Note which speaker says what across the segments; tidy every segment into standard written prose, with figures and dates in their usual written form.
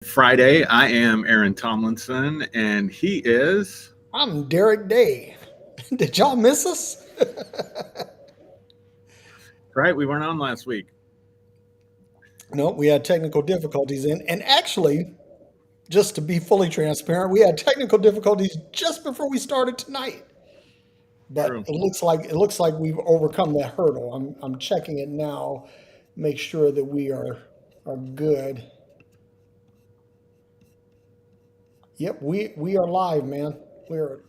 Speaker 1: Friday. I am Aaron Tomlinson, and he is.
Speaker 2: I'm Derrick Day. Did y'all miss us?
Speaker 1: Right, we weren't on last week.
Speaker 2: No, we had technical difficulties and actually, just to be fully transparent, we had technical difficulties just before we started tonight. But
Speaker 1: True.
Speaker 2: it looks like we've overcome that hurdle. I'm checking it now, make sure that we are good. Yep, we are live, man. We're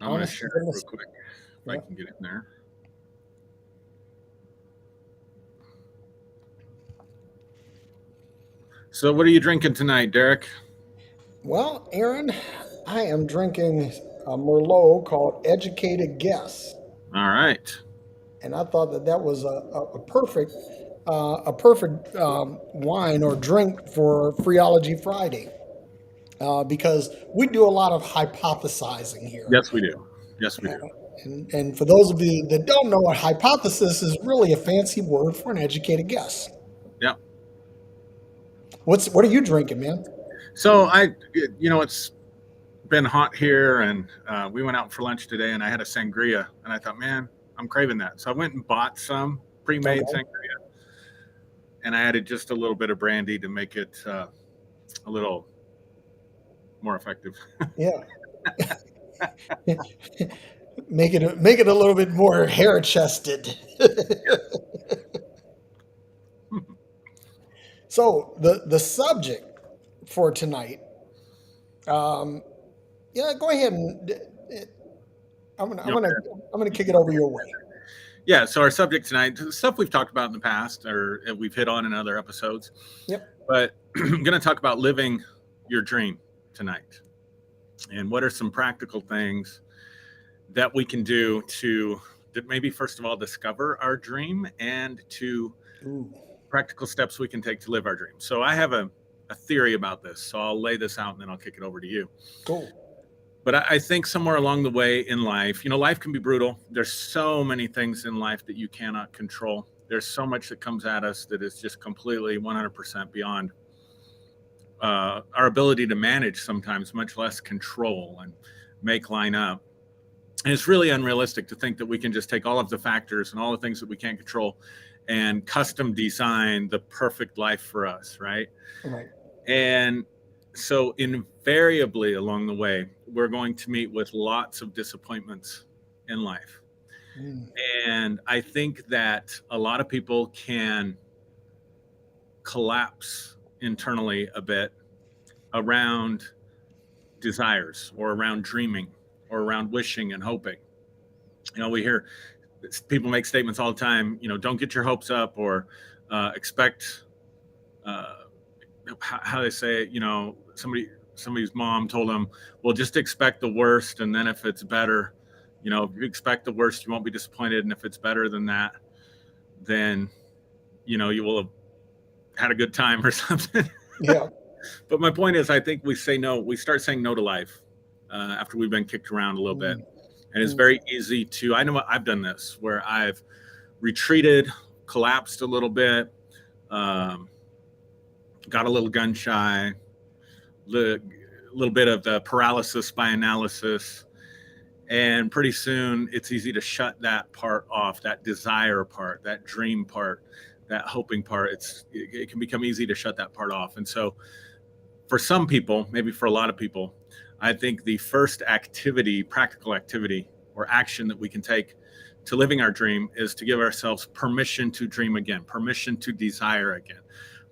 Speaker 1: I'm going to
Speaker 2: honest
Speaker 1: share
Speaker 2: to
Speaker 1: it real
Speaker 2: goodness.
Speaker 1: quick if I
Speaker 2: Yep.
Speaker 1: can get in there. So, what are you drinking tonight, Derek?
Speaker 2: Well, Aaron, I am drinking a Merlot called Educated Guess.
Speaker 1: All right.
Speaker 2: And I thought that that was a perfect wine or drink for Phreology Friday, because we do a lot of hypothesizing here.
Speaker 1: Yes, we do. Yes, we do.
Speaker 2: And for those of you that don't know, a hypothesis is really a fancy word for an educated guess.
Speaker 1: Yeah.
Speaker 2: What are you drinking, man?
Speaker 1: So, it's been hot here, and we went out for lunch today, and I had a sangria, and I thought, man, I'm craving that. So, I went and bought some pre-made
Speaker 2: Okay,
Speaker 1: sangria, and I added just a little bit of brandy to make it a little more effective.
Speaker 2: yeah, make it a little bit more hair chested. So the subject for tonight, um, yeah, go ahead and I'm gonna I'm
Speaker 1: You
Speaker 2: gonna I'm gonna kick it over your way.
Speaker 1: Yeah, so our subject tonight, stuff we've talked about in the past or we've hit on in other episodes,
Speaker 2: Yep.
Speaker 1: but I'm going to talk about living your dream tonight. And what are some practical things that we can do to maybe, first of all, discover our dream and to
Speaker 2: Ooh,
Speaker 1: practical steps we can take to live our dream. So I have a theory about this. So I'll lay this out and then I'll kick it over to you.
Speaker 2: cool.
Speaker 1: But I think somewhere along the way in life, life can be brutal. There's so many things in life that you cannot control. There's so much that comes at us that is just completely 100% beyond our ability to manage sometimes, much less control and make line up. And it's really unrealistic to think that we can just take all of the factors and all the things that we can't control and custom design the perfect life for us, right?
Speaker 2: Right.
Speaker 1: And so, invariably along the way, we're going to meet with lots of disappointments in life.
Speaker 2: Mm,
Speaker 1: And I think that a lot of people can collapse internally a bit around desires or around dreaming or around wishing and hoping. We hear people make statements all the time, don't get your hopes up or expect uh, how they say it, somebody's mom told them, well, just expect the worst, and then if it's better, if you expect the worst, you won't be disappointed, and if it's better than that, then you will have had a good time or something.
Speaker 2: yeah.
Speaker 1: But my point is, I think we start saying no to life after we've been kicked around a little bit,
Speaker 2: Mm,
Speaker 1: and it's
Speaker 2: mm,
Speaker 1: very easy to. I know I've done this where I've retreated, collapsed a little bit, um, got a little gun shy, a little bit of the paralysis by analysis, and pretty soon it's easy to shut that part off, that desire part, that dream part, that hoping part. It can become easy to shut that part off. And so for some people, maybe for a lot of people, I think the first activity, practical activity or action that we can take to living our dream is to give ourselves permission to dream again, permission to desire again,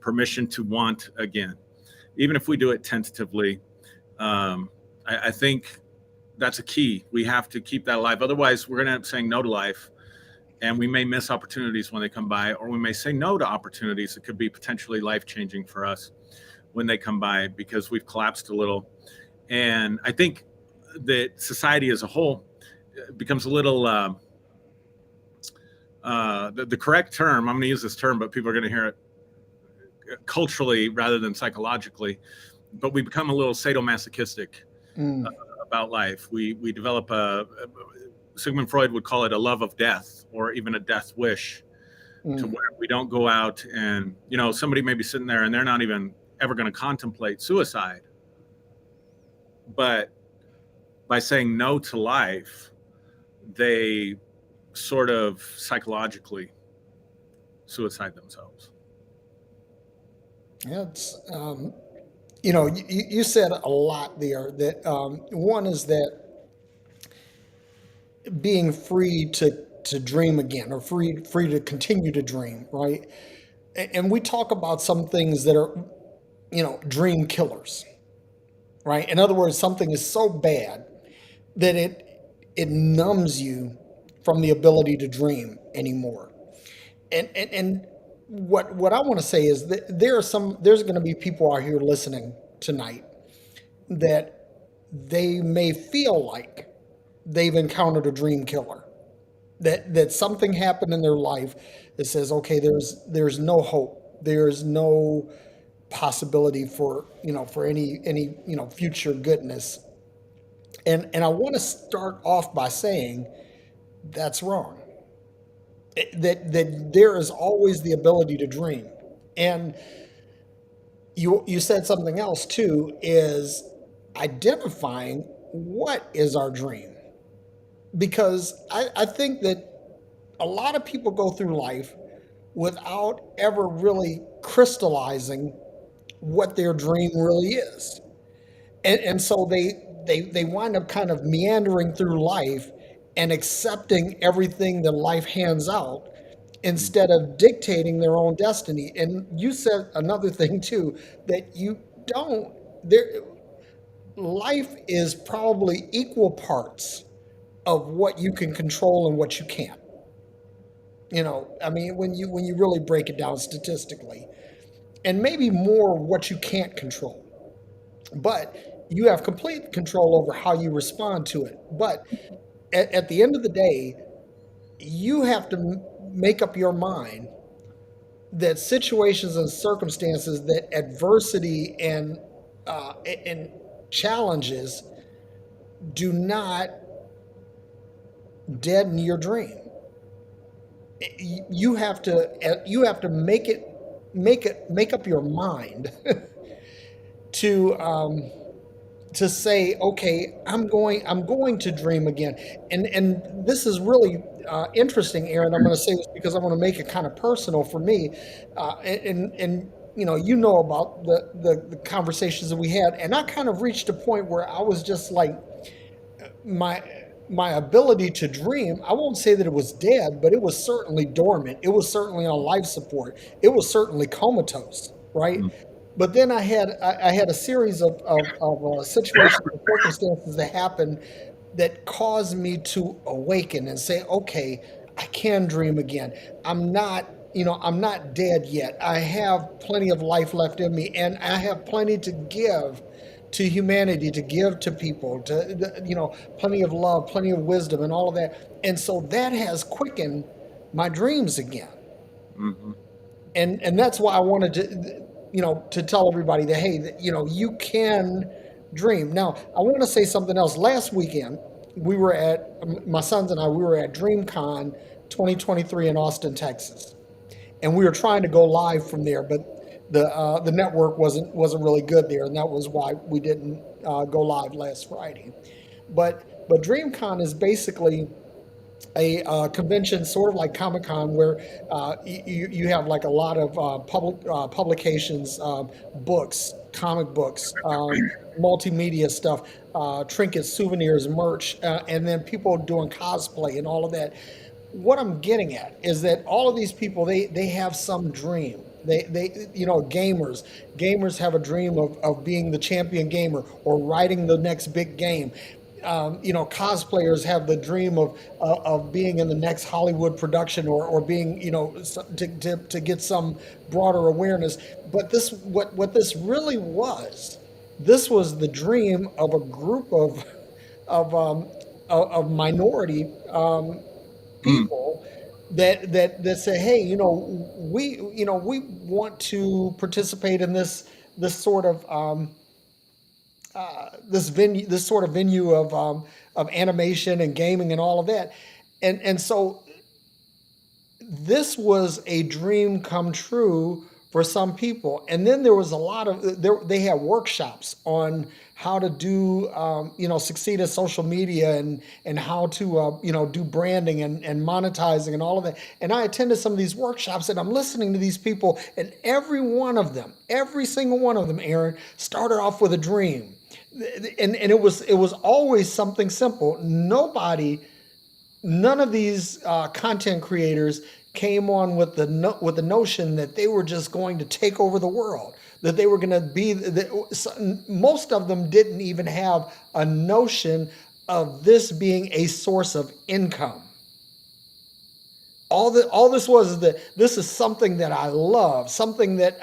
Speaker 1: permission to want again, even if we do it tentatively. I think that's a key. We have to keep that alive. Otherwise, we're going to end up saying no to life, and we may miss opportunities when they come by, or we may say no to opportunities that could be potentially life changing for us when they come by because we've collapsed a little. And I think that society as a whole becomes a little. The correct term, I'm going to use this term, but people are going to hear it culturally rather than psychologically, but we become a little sadomasochistic uh,
Speaker 2: mm,
Speaker 1: about life. We develop Sigmund Freud would call it a love of death or even a death wish, to
Speaker 2: mm,
Speaker 1: where we don't go out and somebody may be sitting there and they're not even ever going to contemplate suicide. But by saying no to life, they sort of psychologically suicide themselves.
Speaker 2: Yeah, you said a lot there. That one is that being free to dream again, or free to continue to dream, right? And we talk about some things that are, dream killers, right? In other words, something is so bad that it numbs you from the ability to dream anymore. And what I want to say is that there's going to be people out here listening tonight that they may feel like they've encountered a dream killer, that something happened in their life that says, okay, there's no hope, there's no possibility for, for any future goodness. And I want to start off by saying that's wrong. That there is always the ability to dream. And you said something else too, is identifying what is our dream. Because I think that a lot of people go through life without ever really crystallizing what their dream really is. And so they wind up kind of meandering through life and accepting everything that life hands out instead of dictating their own destiny. And you said another thing too, that you don't there life is probably equal parts of what you can control and what you can't. I mean, when you really break it down statistically, and maybe more what you can't control, but you have complete control over how you respond to it. But at the end of the day, you have to make up your mind that situations and circumstances, that adversity and challenges do not deaden your dream. You have to make up your mind to say, okay, I'm going to dream again. And this is really interesting, Aaron. I'm going to say this because I want to make it kind of personal for me, and about the conversations that we had, and I kind of reached a point where I was just like, my my ability to dream, I won't say that it was dead, but it was certainly dormant. It was certainly on life support. It was certainly comatose, right?
Speaker 1: Mm.
Speaker 2: But then I had a series of situations and circumstances that happened that caused me to awaken and say, okay, I can dream again. I'm not dead yet. I have plenty of life left in me, and I have plenty to give to humanity, to give to people, plenty of love, plenty of wisdom, and all of that. And so that has quickened my dreams again.
Speaker 1: Hmm.
Speaker 2: And that's why I wanted to tell everybody that, hey, that, you can dream. Now, I want to say something else. Last weekend, my sons and I, we were at DreamCon 2023 in Austin, Texas, and we were trying to go live from there, but the network wasn't really good there, and that was why we didn't go live last Friday. But DreamCon is basically a convention, sort of like Comic Con, where you have like a lot of publications, books, comic books, multimedia stuff, trinkets, souvenirs, merch, and then people doing cosplay and all of that. What I'm getting at is that all of these people, they have some dream. Gamers have a dream of being the champion gamer or writing the next big game. Cosplayers have the dream of being in the next Hollywood production, or being, to get some broader awareness. But what this really was, this was the dream of a group of minority
Speaker 1: Mm.
Speaker 2: people that say, hey, we want to participate in this sort of this sort of venue of animation and gaming and all of that. And so this was a dream come true for some people. And then there was a lot of they had workshops on how to do succeed at social media and how to do branding and monetizing and all of that. And I attended some of these workshops and I'm listening to these people, and every one of them, every single one of them, Aaron, started off with a dream. And it was always something simple. None of these content creators came on with with the notion that they were just going to take over the world, that they were going to be. Most of them didn't even have a notion of this being a source of income. All this was is that this is something that I love, something that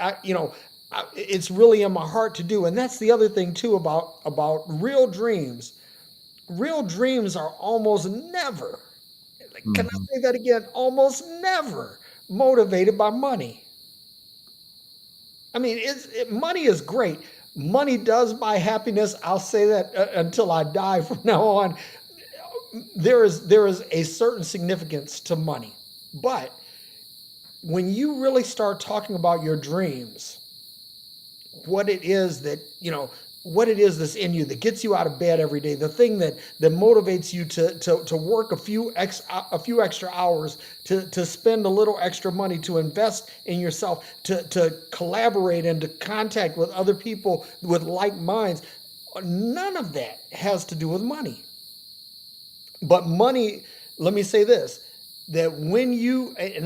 Speaker 2: it's really in my heart to do. And that's the other thing too about real dreams. Real dreams are almost never, can I
Speaker 1: Mhm.
Speaker 2: say that again? Almost never motivated by money. I mean, money is great. Money does buy happiness. I'll say that until I die from now on. There is a certain significance to money. But when you really start talking about your dreams, what it is that what it is that's in you that gets you out of bed every day, the thing that motivates you to work a few extra hours, to spend a little extra money, to invest in yourself, to collaborate and to contact with other people with like minds. None of that has to do with money. But money, let me say this, that when you, and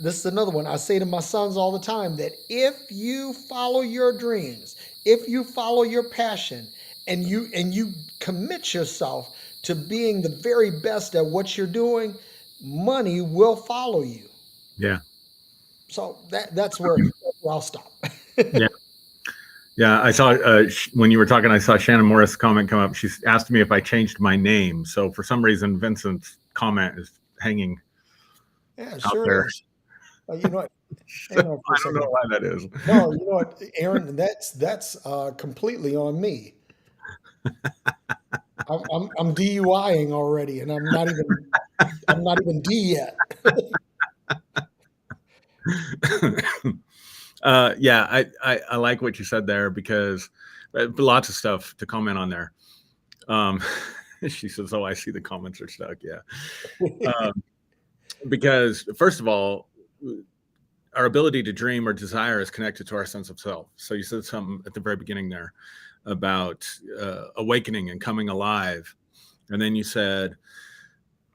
Speaker 2: this is another one I say to my sons all the time, that if you follow your dreams, if you follow your passion, and you commit yourself to being the very best at what you're doing, money will follow you.
Speaker 1: Yeah.
Speaker 2: So that's where I'll stop.
Speaker 1: Yeah. Yeah. I saw when you were talking, I saw Shannon Morris' comment come up. She's asked me if I changed my name. So for some reason, Vincent's comment is hanging
Speaker 2: Yeah, it
Speaker 1: out
Speaker 2: sure
Speaker 1: there.
Speaker 2: is. You know what?
Speaker 1: So
Speaker 2: Hang on for a
Speaker 1: I don't know
Speaker 2: second.
Speaker 1: why that is.
Speaker 2: No, you know what, Aaron, that's completely on me. I'm DUIing already, and I'm not even D yet.
Speaker 1: Yeah, I like what you said there because lots of stuff to comment on there. Um, she says, "Oh, I see the comments are stuck." Yeah, um, because first of all, our ability to dream or desire is connected to our sense of self. So you said something at the very beginning there about awakening and coming alive, and then you said,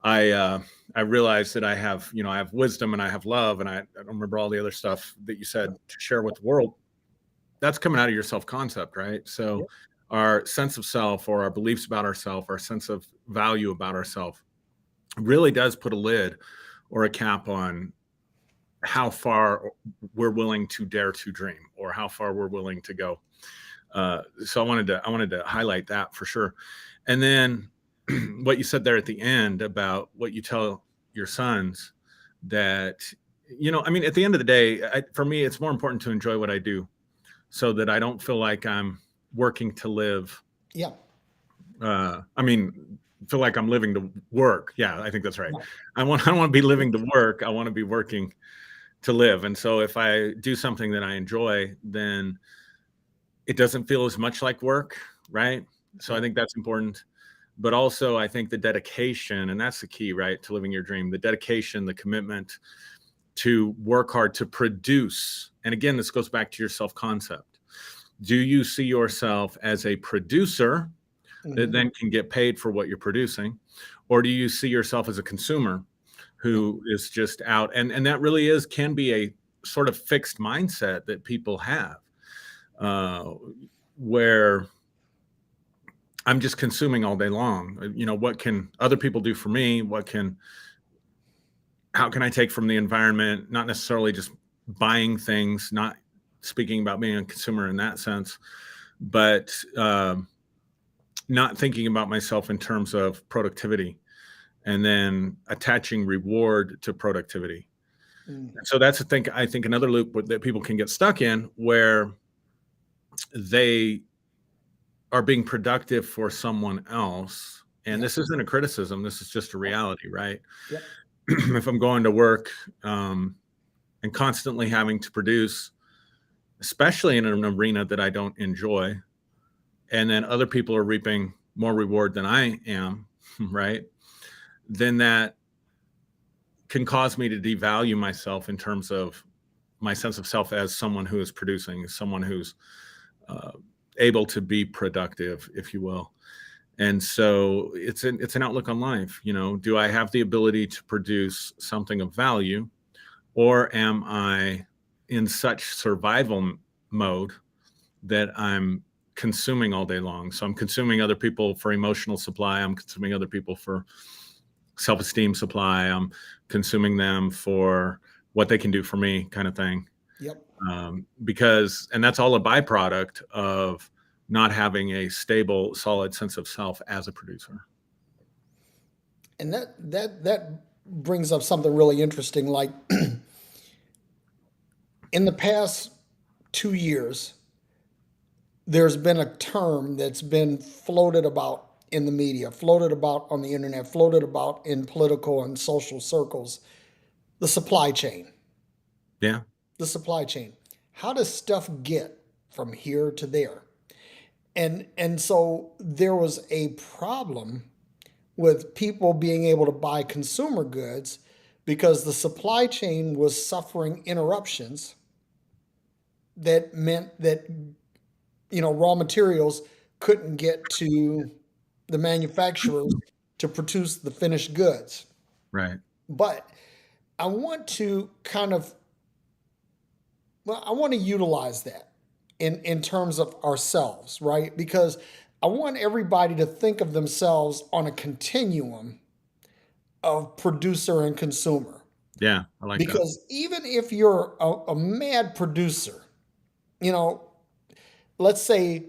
Speaker 1: I I realized that I have wisdom and I have love, and I don't remember all the other stuff that you said to share with the world. That's coming out of your self concept, right? So
Speaker 2: Yep.
Speaker 1: our sense of self or our beliefs about ourselves, our sense of value about ourselves really does put a lid or a cap on how far we're willing to dare to dream or how far we're willing to go. So I wanted to highlight that for sure. And then what you said there at the end about what you tell your sons, that I mean, at the end of the day, for me, it's more important to enjoy what I do so that I don't feel like I'm working to live.
Speaker 2: Yeah.
Speaker 1: I mean, feel like I'm living to work. Yeah, I think that's right.
Speaker 2: Yeah.
Speaker 1: I don't want to be living to work. I want to be working to live. And so if I do something that I enjoy, then it doesn't feel as much like work, right? So I
Speaker 2: Yep.
Speaker 1: think that's important. But also, I think the dedication, and that's the key, right, to living your dream, the dedication, the commitment to work hard to produce. And again, this goes back to your self concept. Do you see yourself as a producer that
Speaker 2: Hmm.
Speaker 1: then can get paid for what you're producing? Or do you see yourself as a consumer
Speaker 2: Yep.
Speaker 1: who is just out? And that really can be a sort of fixed mindset that people have, uh, where I'm just consuming all day long. What can other people do for me? How can I take from the environment? Not necessarily just buying things, not speaking about being a consumer in that sense, but not thinking about myself in terms of productivity and then attaching reward to productivity.
Speaker 2: Mm.
Speaker 1: So that's I think another loop that people can get stuck in where they are being productive for someone else. And
Speaker 2: Yep.
Speaker 1: this isn't a criticism, this is just a reality, right?
Speaker 2: Yep.
Speaker 1: If I'm going to work and constantly having to produce, especially in an arena that I don't enjoy, and then other people are reaping more reward than I am, right? Then that can cause me to devalue myself in terms of my sense of self as someone who is producing, someone who's uh, able to be productive, if you will. And so it's an outlook on life. Do I have the ability to produce something of value, or am I in such survival mode that I'm consuming all day long? So I'm consuming other people for emotional supply. I'm consuming other people for self-esteem supply. I'm consuming them for what they can do for me, kind of thing.
Speaker 2: Yep.
Speaker 1: And that's all a byproduct of not having a stable, solid sense of self as a producer.
Speaker 2: And that brings up something really interesting. Like in the past 2 years, there's been a term that's been floated about in the media, floated about on the internet, floated about in political and social circles, the supply chain.
Speaker 1: Yeah.
Speaker 2: The supply chain. How does stuff get from here to there? And so there was a problem with people being able to buy consumer goods because the supply chain was suffering interruptions that meant that raw materials couldn't get to the manufacturers to produce the finished goods.
Speaker 1: Right.
Speaker 2: But I want to kind of I want to utilize that in terms of ourselves, right? Because I want everybody to think of themselves on a continuum of producer and consumer.
Speaker 1: Yeah. I like that.
Speaker 2: Because even if you're a mad producer, you know, let's say,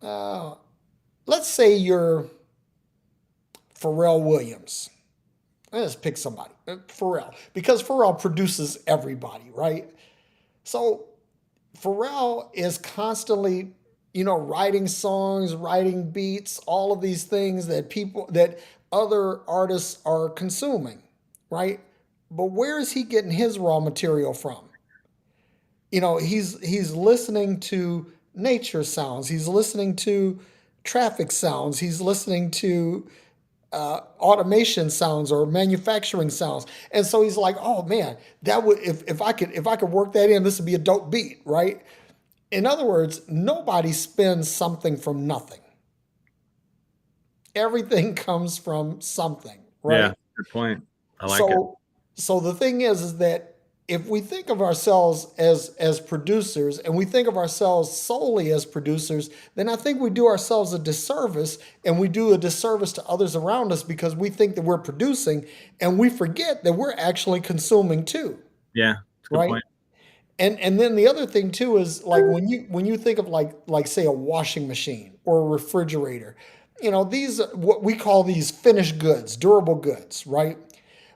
Speaker 2: uh, let's say you're Pharrell Williams. Let's pick somebody, Pharrell, because Pharrell produces everybody, right? So Pharrell is constantly, writing songs, writing beats, all of these things that other artists are consuming, right? But where is he getting his raw material from? He's listening to nature sounds. He's listening to traffic sounds. He's listening to automation sounds or manufacturing sounds. And so he's like, oh man, that would if I could work that in, this would be a dope beat, right? In other words, nobody spends something from nothing. Everything comes from something,
Speaker 1: Yeah.
Speaker 2: right?
Speaker 1: Good point. I like it.
Speaker 2: So the thing is that if we think of ourselves as producers and we think of ourselves solely as producers, then I think we do ourselves a disservice, and we do a disservice to others around us because we think that we're producing and we forget that we're actually consuming too,
Speaker 1: Yeah. It's a good
Speaker 2: right?
Speaker 1: point.
Speaker 2: And then the other thing too is like when you think of like say a washing machine or a refrigerator, these what we call these finished goods, durable goods, right?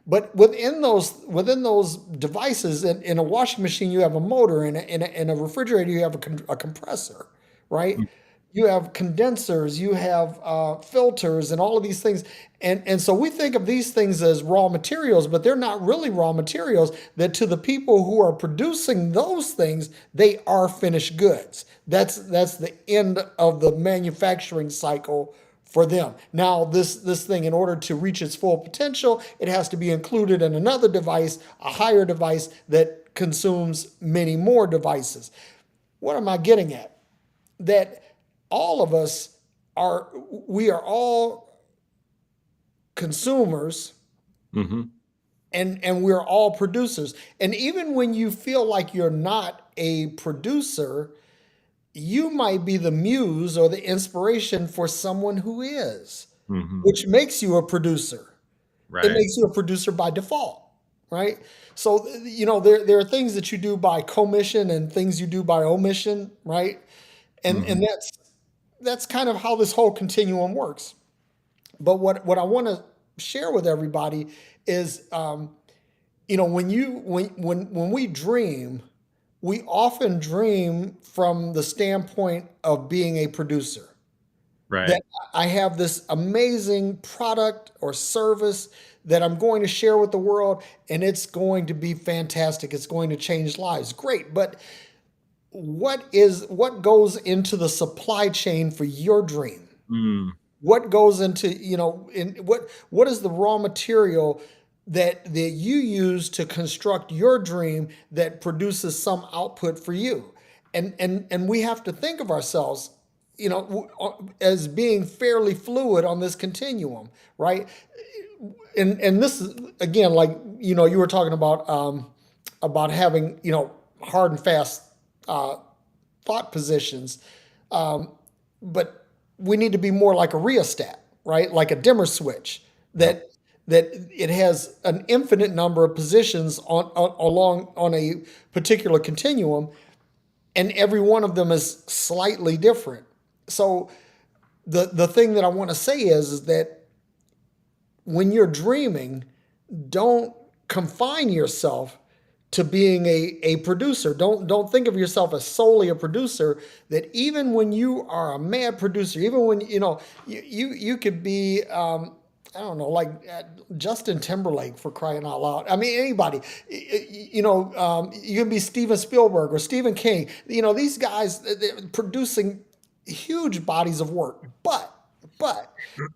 Speaker 2: But within those devices, in a washing machine, you have a motor, in a refrigerator, you have a compressor, right?
Speaker 1: Mm.
Speaker 2: You have condensers, you have filters, and all of these things. And so we think of these things as raw materials, but they're not really raw materials. That to the people who are producing those things, they are finished goods. That's the end of the manufacturing cycle for them. Now, this thing, in order to reach its full potential, it has to be included in another device, a higher device that consumes many more devices. What am I getting at? That all of us we are all consumers,
Speaker 1: Mm-hmm.
Speaker 2: and we're all producers. And even when you feel like you're not a producer, you might be the muse or the inspiration for someone who is,
Speaker 1: Mm-hmm.
Speaker 2: which makes you a producer. It
Speaker 1: Right.
Speaker 2: makes you a producer by default, right? So, there are things that you do by commission and things you do by omission, right? And
Speaker 1: Mm-hmm.
Speaker 2: and that's kind of how this whole continuum works. But what I want to share with everybody is, when we dream, we often dream from the standpoint of being a producer.
Speaker 1: Right.
Speaker 2: That I have this amazing product or service that I'm going to share with the world, and it's going to be fantastic. It's going to change lives. Great. But what goes into the supply chain for your dream?
Speaker 1: Mm,
Speaker 2: What goes into, in what is the raw material that you use to construct your dream that produces some output for you? And we have to think of ourselves, as being fairly fluid on this continuum, right? And this is, again, like, you were talking about having, hard and fast uh, thought positions. But we need to be more like a rheostat, right? Like a dimmer switch
Speaker 1: yep.
Speaker 2: that it has an infinite number of positions along on a particular continuum, and every one of them is slightly different. So the thing that I want to say is that when you're dreaming, don't confine yourself to being a producer. Don't think of yourself as solely a producer. That even when you are a mad producer, even when you could be I don't know, like Justin Timberlake, for crying out loud. I mean, anybody. You can be Steven Spielberg or Stephen King. These guys, they're producing huge bodies of work, but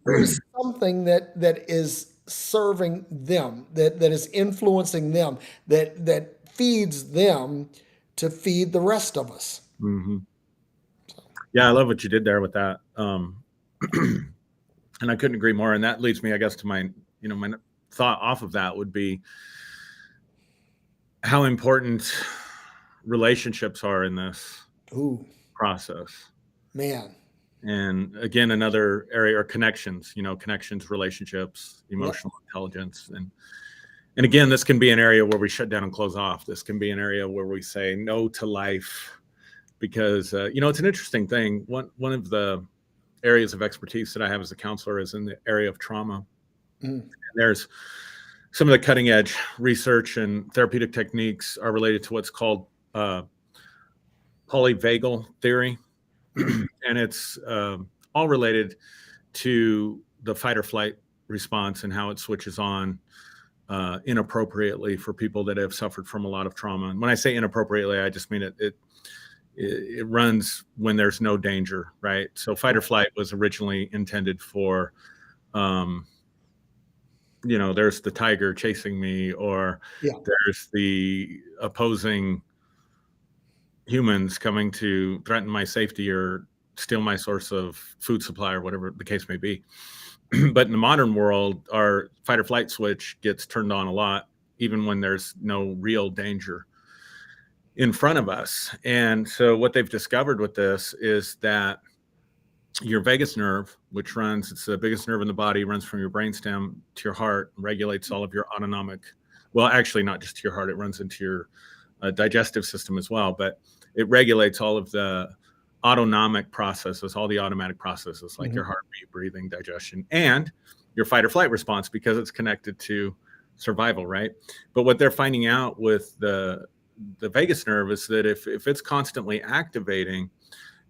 Speaker 2: there's something that is serving them, that is influencing them, that feeds them to feed the rest of us.
Speaker 1: Hmm. Yeah, I love what you did there with that. And I couldn't agree more. And that leads me, I guess, to my thought off of that would be how important relationships are in this
Speaker 2: Ooh,
Speaker 1: process.
Speaker 2: man.
Speaker 1: And again, another area are connections, relationships,
Speaker 2: Yep.
Speaker 1: emotional intelligence. And again, this can be an area where we shut down and close off. This can be an area where we say no to life because, it's an interesting thing. One of the areas of expertise that I have as a counselor is in the area of trauma.
Speaker 2: Mm.
Speaker 1: There's some of the cutting edge research and therapeutic techniques are related to what's called polyvagal theory.
Speaker 2: Mm.
Speaker 1: And it's all related to the fight or flight response and how it switches on inappropriately for people that have suffered from a lot of trauma. And when I say inappropriately, I just mean it runs when there's no danger, right? So fight or flight was originally intended for, there's the tiger chasing me, or
Speaker 2: Yeah.
Speaker 1: there's the opposing humans coming to threaten my safety or steal my source of food supply or whatever the case may be. But in the modern world, our fight or flight switch gets turned on a lot, even when there's no real danger in front of us. And so what they've discovered with this is that your vagus nerve, which it's the biggest nerve in the body, runs from your brainstem to your heart, regulates all of your autonomic, well, actually not just to your heart, it runs into your digestive system as well, but it regulates all of the autonomic processes, all the automatic processes like your heartbeat, breathing, digestion, and your fight or flight response, because it's connected to survival, right? But what they're finding out with the vagus nerve is that if it's constantly activating,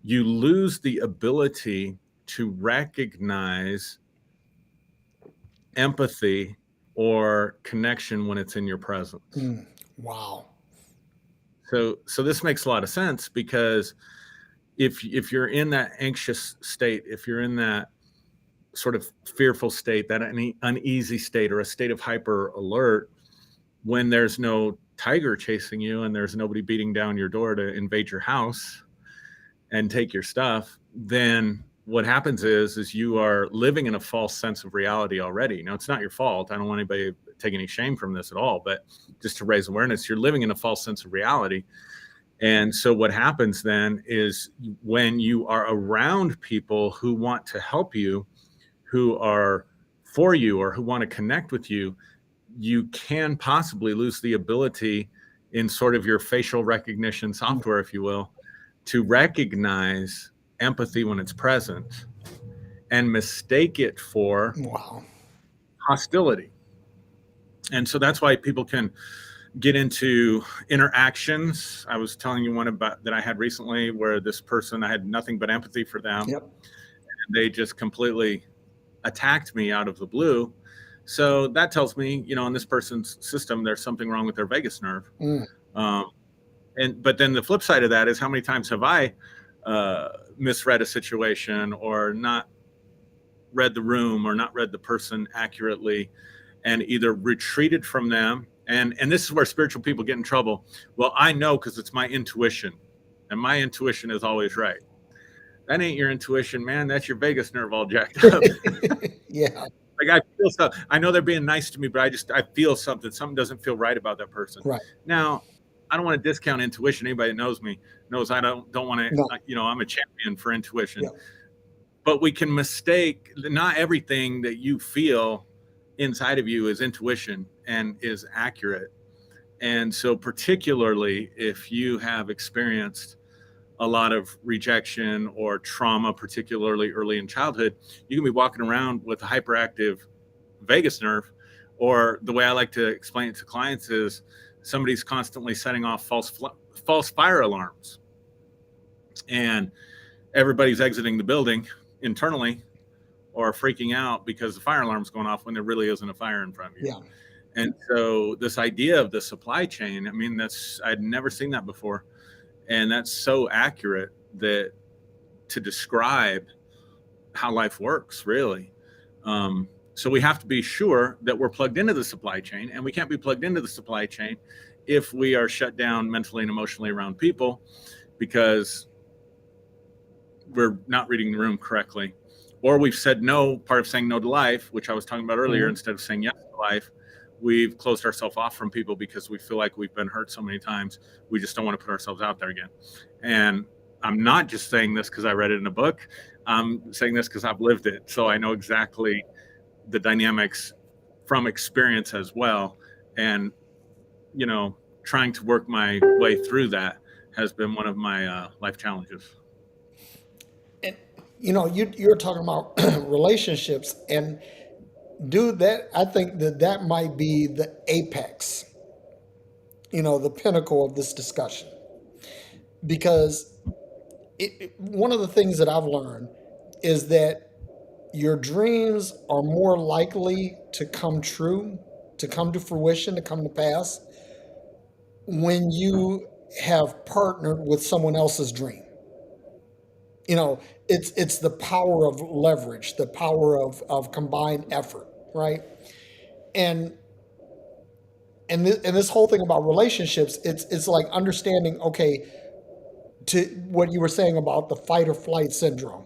Speaker 1: you lose the ability to recognize empathy or connection when it's in your presence.
Speaker 2: Mm. Wow.
Speaker 1: So this makes a lot of sense, because if you're in that anxious state, if you're in that sort of fearful state, that uneasy state, or a state of hyper alert, when there's no tiger chasing you and there's nobody beating down your door to invade your house and take your stuff, then what happens is you are living in a false sense of reality already. Now, it's not your fault. I don't want anybody to take any shame from this at all, but just to raise awareness, you're living in a false sense of reality. And so what happens then is, when you are around people who want to help you, who are for you, or who want to connect with you, you can possibly lose the ability in sort of your facial recognition software, if you will, to recognize empathy when it's present and mistake it for
Speaker 2: Wow.
Speaker 1: hostility. And so that's why people can get into interactions. I was telling you one about that I had recently, where this person, I had nothing but empathy for them.
Speaker 2: Yep.
Speaker 1: And they just completely attacked me out of the blue. So that tells me, in this person's system, there's something wrong with their vagus nerve.
Speaker 2: Mm,
Speaker 1: Um, but then the flip side of that is, how many times have I misread a situation, or not read the room, or not read the person accurately, and either retreated from them. And this is where spiritual people get in trouble. Well, I know because it's my intuition, and my intuition is always right. That ain't your intuition, man. That's your vagus nerve all jacked up.
Speaker 2: yeah,
Speaker 1: Like, I feel stuff. I know they're being nice to me, but I feel something. Something doesn't feel right about that person.
Speaker 2: right.
Speaker 1: Now, I don't want to discount intuition. Anybody that knows me knows I don't want
Speaker 2: No,
Speaker 1: to. I'm a champion for intuition.
Speaker 2: yeah.
Speaker 1: But we can mistake. Not everything that you feel inside of you is intuition and is accurate. And so, particularly if you have experienced a lot of rejection or trauma, particularly early in childhood, you can be walking around with a hyperactive vagus nerve. Or the way I like to explain it to clients is, somebody's constantly setting off false fire alarms, and everybody's exiting the building internally or freaking out because the fire alarm's going off when there really isn't a fire in front of you.
Speaker 2: Yeah.
Speaker 1: And so this idea of the supply chain, I mean, I'd never seen that before. And that's so accurate, that to describe how life works, really. So we have to be sure that we're plugged into the supply chain, and we can't be plugged into the supply chain if we are shut down mentally and emotionally around people, because we're not reading the room correctly, or we've said no. Part of saying no to life, which I was talking about earlier, instead of saying yes to life, we've closed ourselves off from people because we feel like we've been hurt so many times. We just don't want to put ourselves out there again. And I'm not just saying this because I read it in a book. I'm saying this because I've lived it. So I know exactly the dynamics from experience as well. And, trying to work my way through that has been one of my life challenges.
Speaker 2: And you're talking about relationships, and dude, that I think that might be the apex, the pinnacle of this discussion, because one of the things that I've learned is that your dreams are more likely to come true, to come to fruition, to come to pass when you have partnered with someone else's dream. It's the power of leverage, the power of combined effort, right? And and this whole thing about relationships, it's like understanding, okay, to what you were saying about the fight or flight syndrome,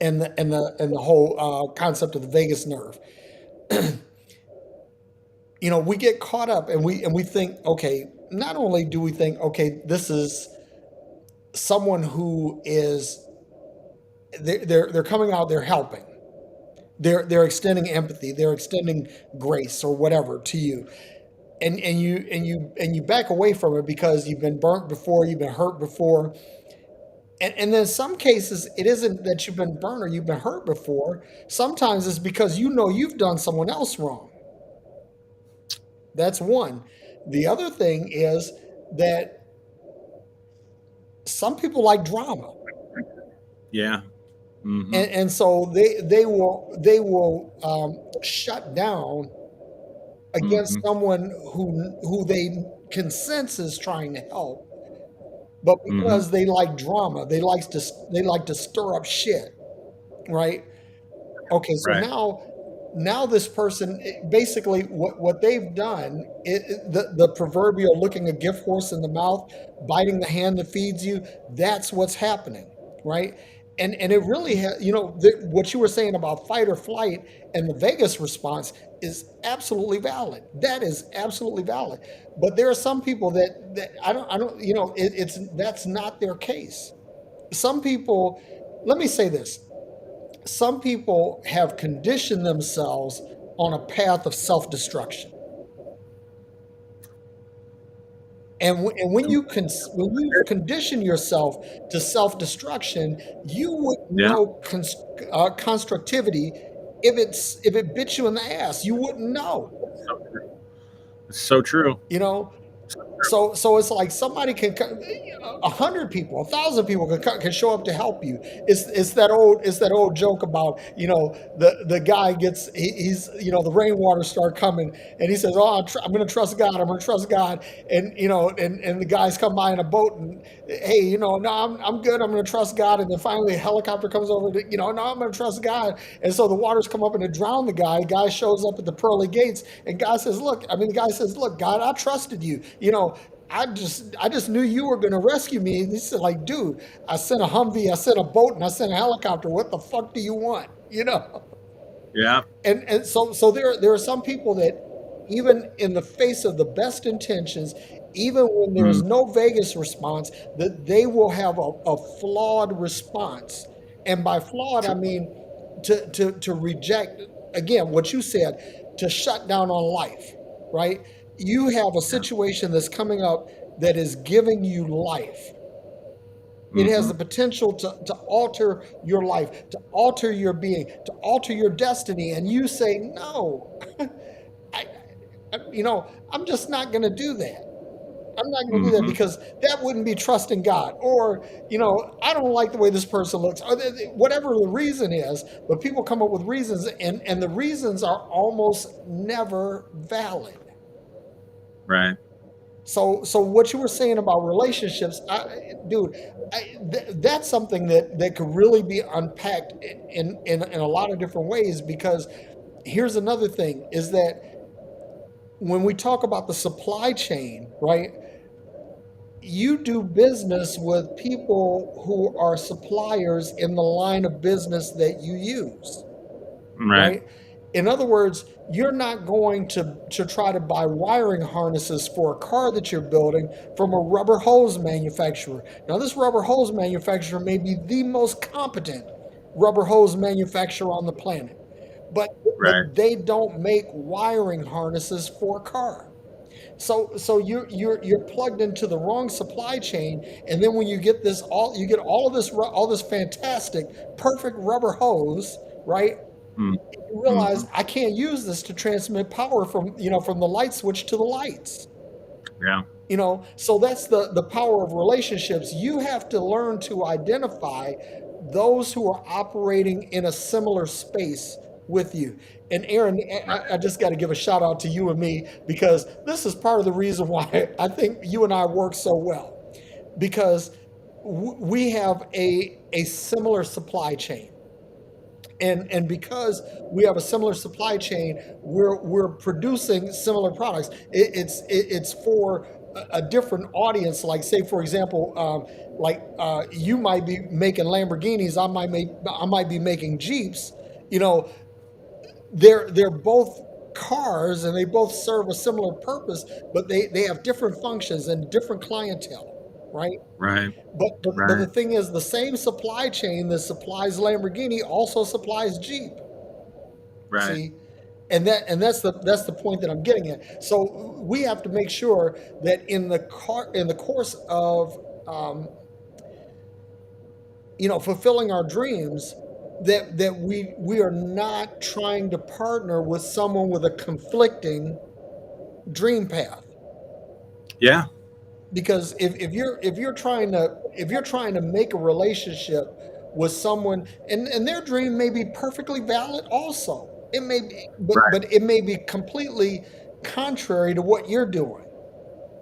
Speaker 2: and the whole concept of the vagus nerve. We get caught up, and we think, okay, not only do we think, okay, this is someone who is, they're coming out, they're helping, they're extending empathy, they're extending grace or whatever to you, and you back away from it because you've been burnt before, you've been hurt before. And then in some cases, it isn't that you've been burned or you've been hurt before. Sometimes it's because you've done someone else wrong. That's one. The other thing is that some people like drama.
Speaker 1: Yeah. Mm-hmm.
Speaker 2: And so they will shut down against
Speaker 1: Mm-hmm.
Speaker 2: someone who they can sense is trying to help, but
Speaker 1: Mm-hmm.
Speaker 2: because they like drama, they like to stir up shit, right? Okay, so
Speaker 1: Right.
Speaker 2: now this person, basically what they've done, the proverbial looking a gift horse in the mouth, biting the hand that feeds you. That's what's happening, right? And it really what you were saying about fight or flight and the Vegas response is absolutely valid. That is absolutely valid. But there are some people that I don't that's not their case. Some people, let me say this, some people have conditioned themselves on a path of self-destruction. And when you condition yourself to self-destruction, you would
Speaker 1: Yeah.
Speaker 2: know constructivity if it bit you in the ass. You wouldn't know.
Speaker 1: So true. It's so true.
Speaker 2: You know, So it's like somebody can, 100 people, 1,000 people can show up to help you. It's that old joke about, the guy gets, he's, the rainwater start coming, and he says, oh, I'm going to trust God, I'm going to trust God, and and the guys come by in a boat, and hey, no, I'm good, I'm going to trust God, and then finally a helicopter comes over, no, I'm going to trust God, and so the waters come up and it drown the guy. Guy shows up at the pearly gates, and the guy says, look, God, I trusted you. I just knew you were going to rescue me. And he said, like, dude, I sent a Humvee, I sent a boat, and I sent a helicopter. What the fuck do you want?
Speaker 1: Yeah.
Speaker 2: And so there are some people that, even in the face of the best intentions, even when
Speaker 1: Mm.
Speaker 2: there's no Vegas response, that they will have a flawed response. And by flawed, I mean to reject, again, what you said, to shut down on life, right? You have a
Speaker 1: Yeah.
Speaker 2: situation that's coming up that is giving you life. It has
Speaker 1: Hmm.
Speaker 2: the potential to alter your life, to alter your being, to alter your destiny. And you say, no, I, I'm just not going to do that. I'm not going to do that
Speaker 1: Hmm.
Speaker 2: because that wouldn't be trusting God. Or, I don't like the way this person looks, or whatever the reason is. But people come up with reasons, and the reasons are almost never valid.
Speaker 1: Right.
Speaker 2: So what you were saying about relationships, dude, that's something that could really be unpacked in a lot of different ways. Because here's another thing: is that when we talk about the supply chain, right? You do business with people who are suppliers in the line of business that you use,
Speaker 1: Right.
Speaker 2: right? In other words, you're not going to try to buy wiring harnesses for a car that you're building from a rubber hose manufacturer. Now, this rubber hose manufacturer may be the most competent rubber hose manufacturer on the planet, but
Speaker 1: Right.
Speaker 2: they don't make wiring harnesses for a car. So you're plugged into the wrong supply chain, and then when you get all this fantastic, perfect rubber hose, right? You realize,
Speaker 1: Mm-hmm.
Speaker 2: I can't use this to transmit power from the light switch to the lights.
Speaker 1: Yeah.
Speaker 2: So that's the power of relationships. You have to learn to identify those who are operating in a similar space with you. And Aaron, I
Speaker 1: Right.
Speaker 2: just got to give a shout out to you and me, because this is part of the reason why I think you and I work so well, because we have a similar supply chain. And because we have a similar supply chain, we're producing similar products. It's for a different audience. Like, say, for example, you might be making Lamborghinis, I might be making Jeeps. You know, they're both cars, and they both serve a similar purpose, but they have different functions and different clientele, right?
Speaker 1: Right.
Speaker 2: But the
Speaker 1: Right.
Speaker 2: thing is, the same supply chain that supplies Lamborghini also supplies Jeep.
Speaker 1: Right.
Speaker 2: See, and that's the point that I'm getting at. So we have to make sure that in the course of fulfilling our dreams, that we are not trying to partner with someone with a conflicting dream path.
Speaker 1: Yeah.
Speaker 2: Because if you're trying to make a relationship with someone, and their dream may be perfectly valid also, it may be,
Speaker 1: Right.
Speaker 2: but it may be completely contrary to what you're doing,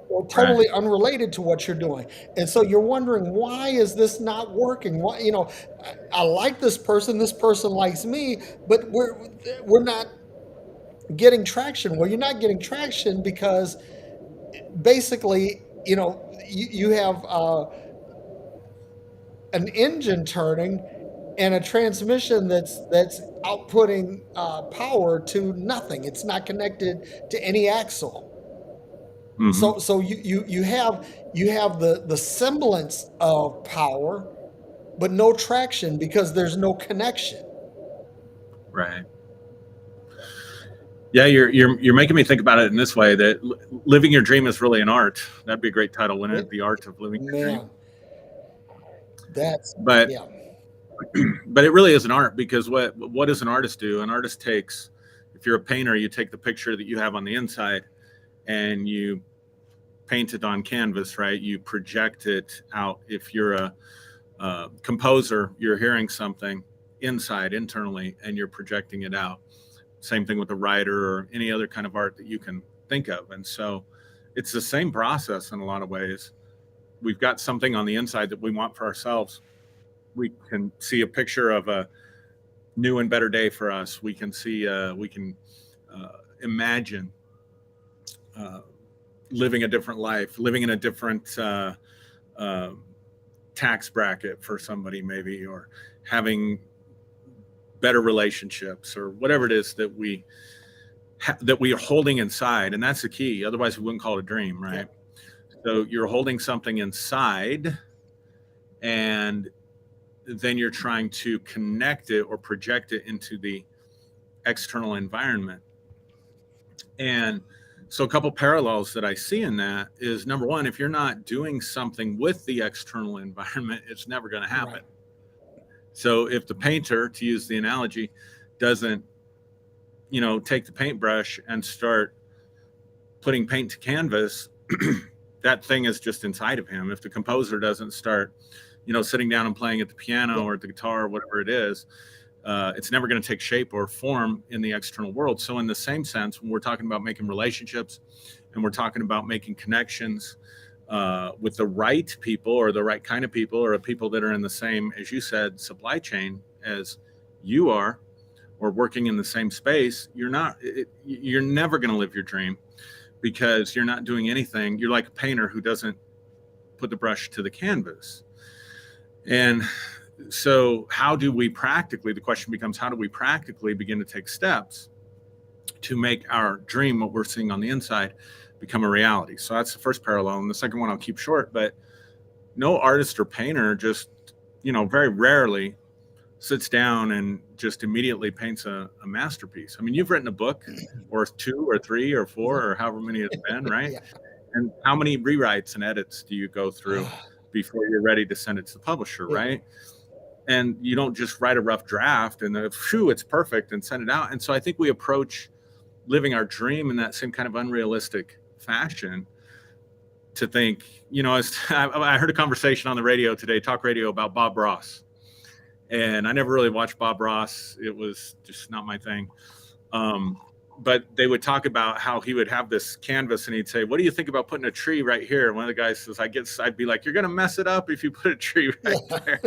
Speaker 2: or
Speaker 1: Right.
Speaker 2: totally unrelated to what you're doing. And so you're wondering, why is this not working? Why, I like this person likes me, but we're not getting traction. Well, you're not getting traction because, basically, you have an engine turning and a transmission that's outputting power to nothing. It's not connected to any axle.
Speaker 1: Hmm.
Speaker 2: So you have the semblance of power, but no traction because there's no connection.
Speaker 1: Right. Yeah. You're making me think about it in this way, that living your dream is really an art. That'd be a great title, wouldn't it?
Speaker 2: It,
Speaker 1: The art of living your dream.
Speaker 2: man, that's
Speaker 1: But
Speaker 2: yeah.
Speaker 1: but it really is an art, because what does an artist do? An artist takes, if you're a painter, you take the picture that you have on the inside, and you painted on canvas, right? You project it out. If you're a composer, you're hearing something inside, internally, and you're projecting it out. Same thing with a writer or any other kind of art that you can think of. And so it's the same process in a lot of ways. We've got something on the inside that we want for ourselves. We can see a picture of a new and better day for us. We can see, we can imagine uh, living a different life, living in a different uh, tax bracket for somebody, maybe, or having better relationships, or whatever it is that that we are holding inside. And that's the key. Otherwise, we wouldn't call it a dream,
Speaker 2: Yeah.
Speaker 1: right? So you're holding something inside, and then you're trying to connect it or project it into the external environment. And so a couple parallels that I see in that is, number one, if you're not doing something with the external environment, it's never going to happen.
Speaker 2: Right.
Speaker 1: So if the painter, to use the analogy, doesn't, take the paintbrush and start putting paint to canvas, that thing is just inside of him. If the composer doesn't start, sitting down and playing at the piano or the guitar or whatever it is, it's never going to take shape or form in the external world. So in the same sense, when we're talking about making relationships and we're talking about making connections with the right people, or the right kind of people, or people that are in the same, as you said, supply chain as you are, or working in the same space, you're never going to live your dream, because you're not doing anything. You're like a painter who doesn't put the brush to the canvas. And so the question becomes, how do we practically begin to take steps to make our dream, what we're seeing on the inside, become a reality? So that's the first parallel. And the second one I'll keep short, but no artist or painter just, very rarely sits down and just immediately paints a masterpiece. I mean, you've written a book or two or three or four or however many it's been, right?
Speaker 2: Yeah.
Speaker 1: And how many rewrites and edits do you go through before you're ready to send it to the publisher,
Speaker 2: Yeah.
Speaker 1: right? And you don't just write a rough draft and it's perfect and send it out. And so I think we approach living our dream in that same kind of unrealistic fashion, to think, I heard a conversation on the radio today, talk radio, about Bob Ross. And I never really watched Bob Ross. It was just not my thing. But they would talk about how he would have this canvas and he'd say, "What do you think about putting a tree right here?" And one of the guys says, I'd be like, "You're going to mess it up if you put a tree right there."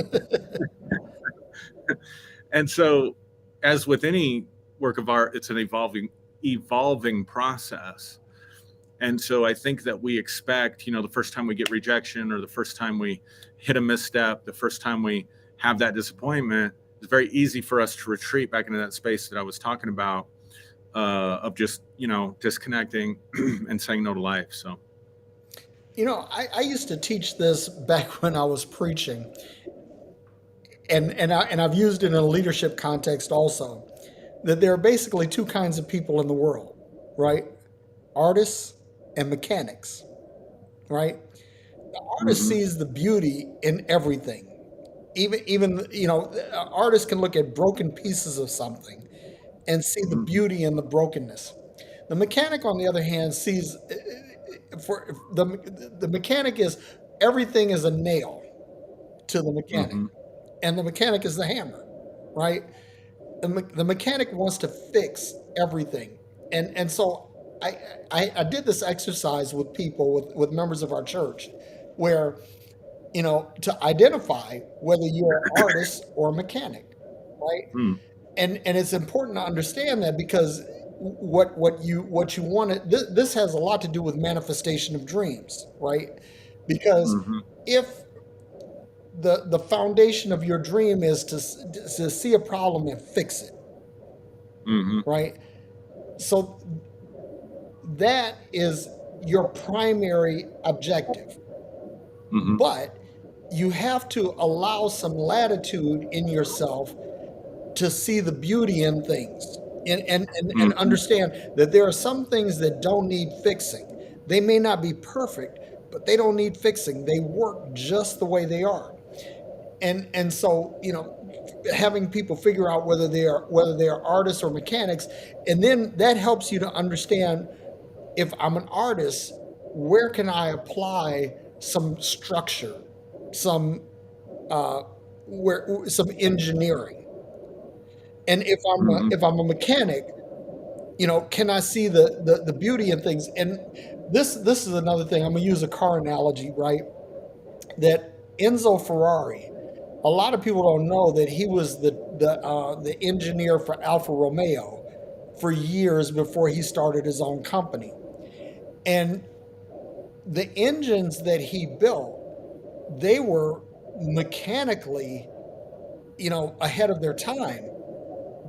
Speaker 1: And so, as with any work of art, it's an evolving process. And so I think that we expect, the first time we get rejection, or the first time we hit a misstep, the first time we have that disappointment, it's very easy for us to retreat back into that space that I was talking about, of just, disconnecting and saying no to life. So,
Speaker 2: I used to teach this back when I was preaching, and I've used it in a leadership context also, that there are basically two kinds of people in the world, right? Artists and mechanics, right? The artist
Speaker 1: mm-hmm,
Speaker 2: sees the beauty in everything. Even artists can look at broken pieces of something and see the
Speaker 1: mm-hmm,
Speaker 2: beauty in the brokenness. The mechanic, on the other hand, sees for the mechanic is everything is a nail to the mechanic,
Speaker 1: mm-hmm,
Speaker 2: and the mechanic is the hammer, right? The mechanic wants to fix everything, and so I did this exercise with people, with members of our church, where to identify whether you're an artist or a mechanic, right?
Speaker 1: mm-hmm,
Speaker 2: And it's important to understand that, because what you want to, this has a lot to do with manifestation of dreams, right? Because
Speaker 1: mm-hmm,
Speaker 2: if the foundation of your dream is to see a problem and fix it,
Speaker 1: mm-hmm,
Speaker 2: right? So that is your primary objective.
Speaker 1: mm-hmm,
Speaker 2: But you have to allow some latitude in yourself to see the beauty in things, and
Speaker 1: mm-hmm,
Speaker 2: understand that there are some things that don't need fixing. They may not be perfect, but they don't need fixing. They work just the way they are. And so, having people figure out whether they are artists or mechanics, and then that helps you to understand, if I'm an artist, where can I apply some structure, some uh, where some engineering? And
Speaker 1: Mm-hmm.
Speaker 2: if I'm a mechanic, can I see the beauty in things? And this is another thing. I'm gonna use a car analogy, right? That Enzo Ferrari, a lot of people don't know that he was the engineer for Alfa Romeo for years before he started his own company. And the engines that he built, they were mechanically, ahead of their time.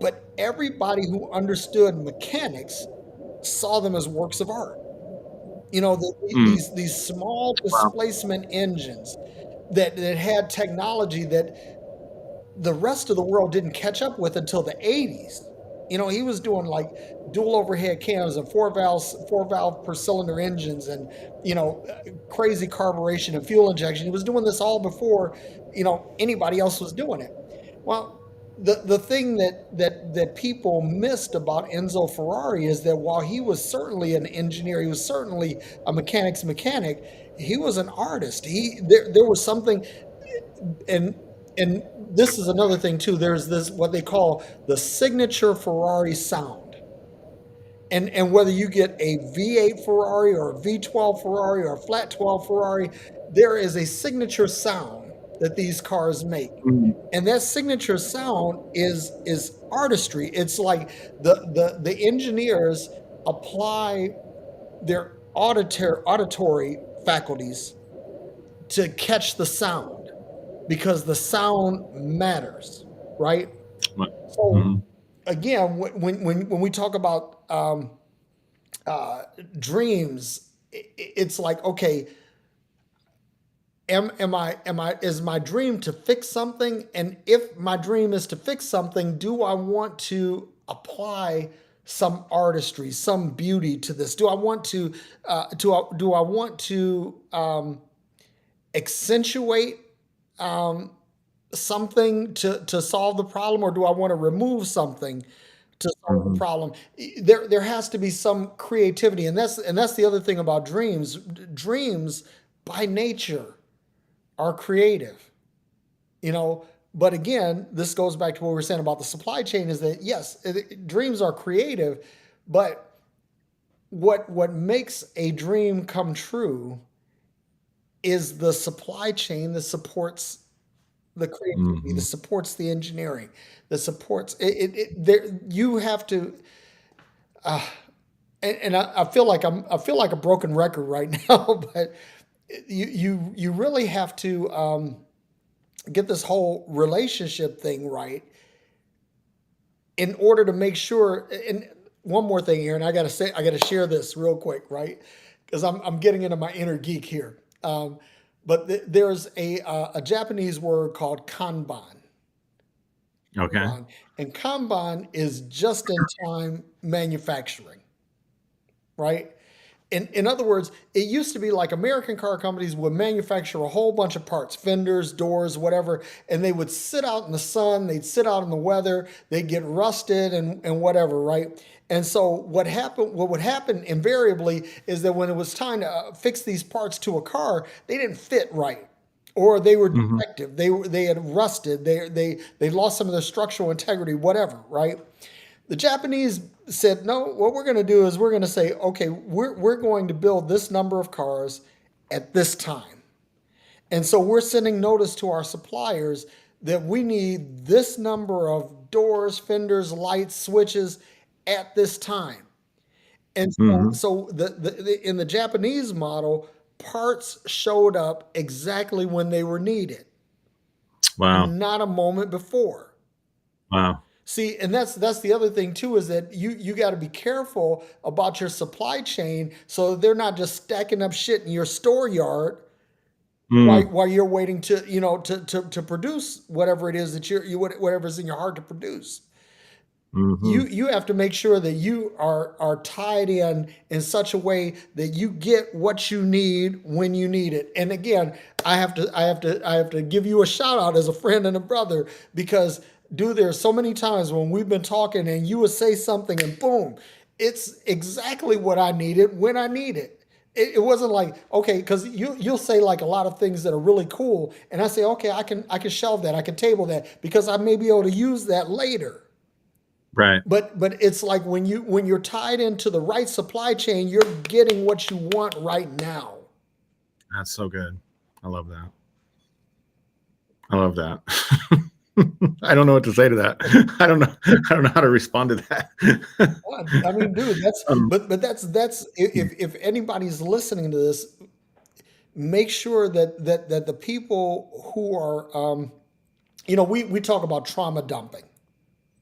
Speaker 2: But everybody who understood mechanics saw them as works of art.
Speaker 1: Mm.
Speaker 2: These small
Speaker 1: Wow.
Speaker 2: displacement engines that had technology that the rest of the world didn't catch up with until the 80s. He was doing like dual overhead cams and four valve per cylinder engines and crazy carburation and fuel injection. He was doing this all before anybody else was doing it. Well, the thing that people missed about Enzo Ferrari is that while he was certainly an engineer, he was certainly a mechanic's mechanic. He was an artist. There was something, and and this is another thing too. There's this what they call the signature Ferrari sound. And whether you get a V8 Ferrari or a V12 Ferrari or a flat 12 Ferrari, there is a signature sound that these cars make.
Speaker 1: Mm.
Speaker 2: And that signature sound is artistry. It's like the engineers apply their auditory faculties to catch the sound because the sound matters, right? So
Speaker 1: Mm-hmm.
Speaker 2: again, when we talk about dreams, it's like, okay, am I is my dream to fix something? And if my dream is to fix something, do I want to apply some artistry, some beauty to this? Do I want to do I want to accentuate something to solve the problem, or do I want to remove something to solve the
Speaker 1: Mm-hmm.
Speaker 2: problem? There has to be some creativity, and that's the other thing about dreams. Dreams by nature are creative, you know. But again, this goes back to what we were saying about the supply chain: is that yes, dreams are creative, but what makes a dream come true is the supply chain that supports the creativity, that
Speaker 1: Mm-hmm.
Speaker 2: supports the engineering, that supports it there. You have to, and I feel like I feel like a broken record right now, but you really have to get this whole relationship thing right in order to make sure. And one more thing, Aaron, I got to share this real quick, right? Because I'm getting into my inner geek here. But there's a Japanese word called kanban.
Speaker 1: Okay.
Speaker 2: And Kanban is just in time manufacturing, right? In other words, it used to be like American car companies would manufacture a whole bunch of parts, fenders, doors, whatever, and they would sit out in the sun, they'd sit out in the weather, they'd get rusted and whatever, right? And so what would happen invariably is that when it was time to fix these parts to a car, they didn't fit right, or they were
Speaker 1: Mm-hmm.
Speaker 2: defective, they had rusted, they lost some of their structural integrity, whatever, right? The Japanese said, no, what we're going to do is we're going to say, okay, we're going to build this number of cars at this time. And so we're sending notice to our suppliers that we need this number of doors, fenders, lights, switches at this time. And
Speaker 1: Mm-hmm.
Speaker 2: so in the Japanese model, parts showed up exactly when they were needed,
Speaker 1: Wow.
Speaker 2: not a moment before.
Speaker 1: Wow.
Speaker 2: See, and that's the other thing too, is that you got to be careful about your supply chain so that they're not just stacking up shit in your store yard
Speaker 1: Mm.
Speaker 2: while you're waiting to to produce whatever it is that whatever's in your heart to produce.
Speaker 1: Mm-hmm.
Speaker 2: You have to make sure that you are tied in such a way that you get what you need when you need it. And again, I have to give you a shout out as a friend and a brother, because dude, there's so many times when we've been talking and you would say something and boom, it's exactly what I needed when I need it. It wasn't like, okay, because you'll say like a lot of things that are really cool, and I say, okay, I can shelve that, I can table that because I may be able to use that later.
Speaker 1: Right.
Speaker 2: But it's like when you're tied into the right supply chain, you're getting what you want right now.
Speaker 1: That's so good. I love that. I love that. I don't know what to say to that. I don't know. I don't know how to respond to that.
Speaker 2: I mean, dude, that's
Speaker 1: um,
Speaker 2: but that's if anybody's listening to this, make sure that the people who are we talk about trauma dumping,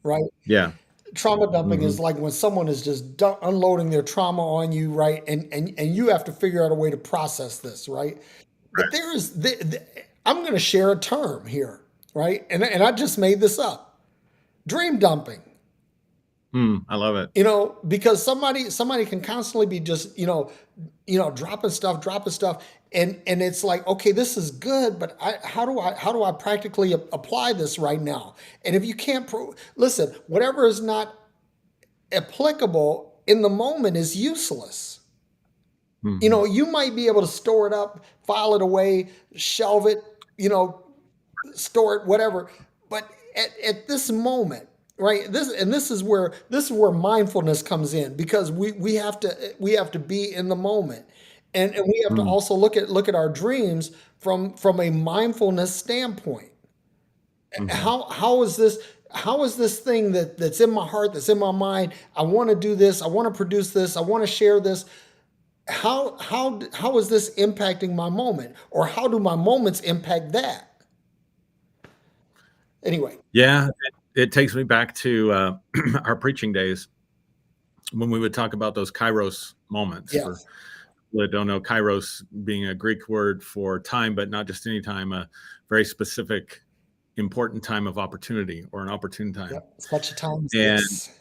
Speaker 2: right?
Speaker 1: yeah.
Speaker 2: Trauma dumping
Speaker 1: Hmm.
Speaker 2: is like when someone is just unloading their trauma on you, right? And you have to figure out a way to process this, right? But there is I'm going to share a term here, right? And I just made this up. Dream dumping.
Speaker 1: I love it.
Speaker 2: Because somebody can constantly be just dropping stuff, and it's like, okay, this is good, but how do I practically apply this right now? And if you can't listen, whatever is not applicable in the moment is useless.
Speaker 1: Hmm.
Speaker 2: You might be able to store it up, file it away, shelve it, you know, store it, whatever. But at this moment, right? This is where mindfulness comes in, because we have to be in the moment, and we have to
Speaker 1: Mm,
Speaker 2: also look at our dreams from a mindfulness standpoint.
Speaker 1: mhm.
Speaker 2: How is this thing that's in my heart, that's in my mind? I want to do this. I want to produce this. I want to share this. How is this impacting my moment, or how do my moments impact that? Anyway,
Speaker 1: Yeah, it takes me back to our preaching days when we would talk about those kairos moments. For
Speaker 2: yes,
Speaker 1: people that don't know, kairos being a Greek word for time, but not just any time, a very specific, important time of opportunity or an opportune time.
Speaker 2: yep. Such a time as
Speaker 1: And
Speaker 2: this.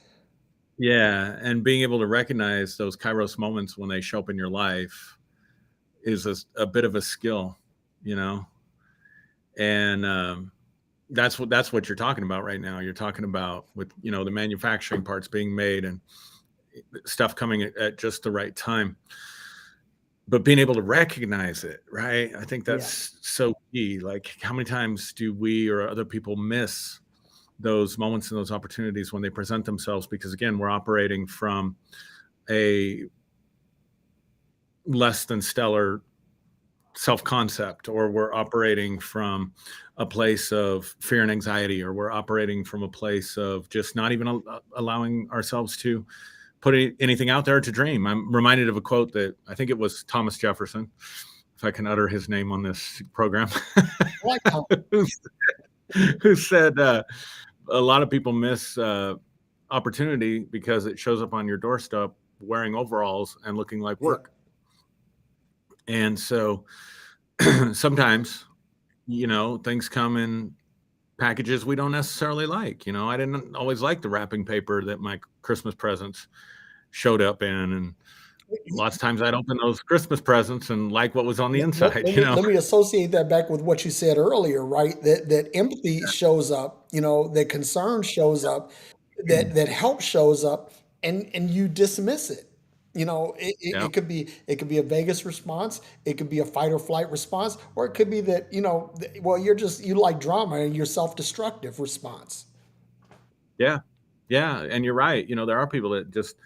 Speaker 1: yeah, and being able to recognize those kairos moments when they show up in your life is a bit of a skill, you know. And that's what you're talking about right now. You're talking about with the manufacturing parts being made and stuff coming at just the right time, but being able to recognize it, right? I think
Speaker 2: Yeah,
Speaker 1: that's so key. Like, how many times do we or other people miss those moments and those opportunities when they present themselves? Because again, we're operating from a less than stellar self concept, or we're operating from a place of fear and anxiety, or we're operating from a place of just not even allowing ourselves to put anything out there to dream. I'm reminded of a quote that I think it was Thomas Jefferson, if I can utter his name on this program,
Speaker 2: I like Tom.
Speaker 1: who said, a lot of people miss opportunity because it shows up on your doorstep wearing overalls and looking like
Speaker 2: Yep.
Speaker 1: work. And so sometimes, things come in packages we don't necessarily like. I didn't always like the wrapping paper that my Christmas presents showed up in. And lots of times I'd open those Christmas presents and like what was on the
Speaker 2: Let,
Speaker 1: inside,
Speaker 2: let me let me associate that back with what you said earlier, right? That empathy shows up, that concern shows up, that help shows up, and you dismiss it.
Speaker 1: Yeah.
Speaker 2: It could be a Vegas response, it could be a fight or flight response, or it could be that well, you like drama and you're self-destructive response.
Speaker 1: Yeah. Yeah. And you're right. There are people that just,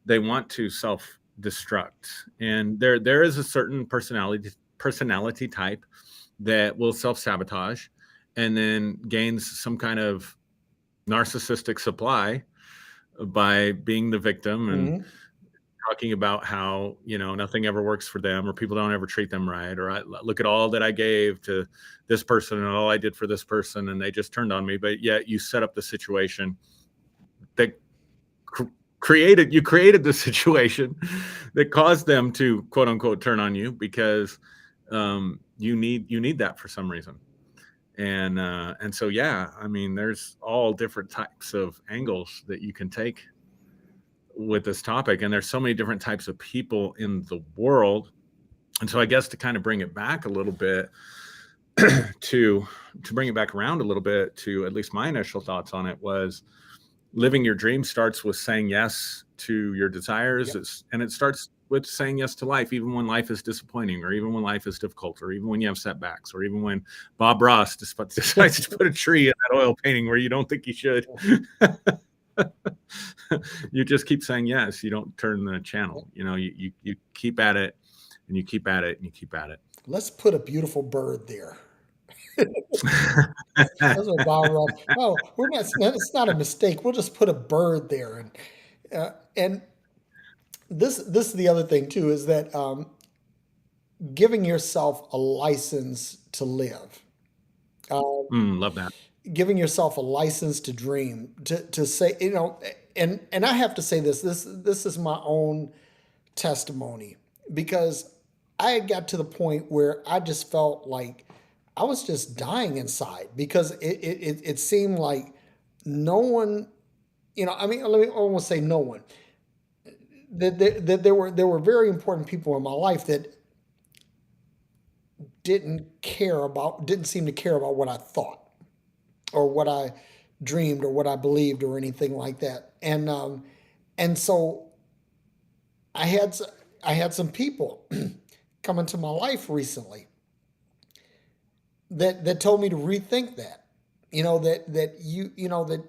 Speaker 1: they want to self destruct. And there is a certain personality type that will self sabotage and then gains some kind of narcissistic supply by being the victim and
Speaker 2: Hmm.
Speaker 1: talking about how nothing ever works for them, or people don't ever treat them right, or I look at all that I gave to this person and all I did for this person and they just turned on me. But yet you set up the situation that cr- created the situation that caused them to quote unquote turn on you, because you need that for some reason. And so, yeah, I mean, there's all different types of angles that you can take with this topic, and there's so many different types of people in the world. And so I guess to kind of bring it back a little bit, to bring it back around a little bit, to at least my initial thoughts on it, was living your dream starts with saying yes to your desires.
Speaker 2: Yep.
Speaker 1: And it starts with saying yes to life, even when life is disappointing, or even when life is difficult, or even when you have setbacks, or even when Bob Ross decides to put a tree in that oil painting where you don't think he should. You just keep saying yes. You don't turn the channel. You keep at it, and you keep at it, and you keep at it.
Speaker 2: Let's put a beautiful bird there. That's what Bob Ross. Oh, we're not. It's not a mistake. We'll just put a bird there, and this is the other thing too, is that giving yourself a license to live,
Speaker 1: Love that.
Speaker 2: giving yourself a license to dream, to say, and I have to say this is my own testimony, because I had got to the point where I just felt like I was just dying inside, because it seemed like no one, I mean, let me almost say no one, that there were very important people in my life that didn't seem to care about what I thought, or what I dreamed, or what I believed, or anything like that. And so I had I had some people come into my life recently that told me to rethink that. That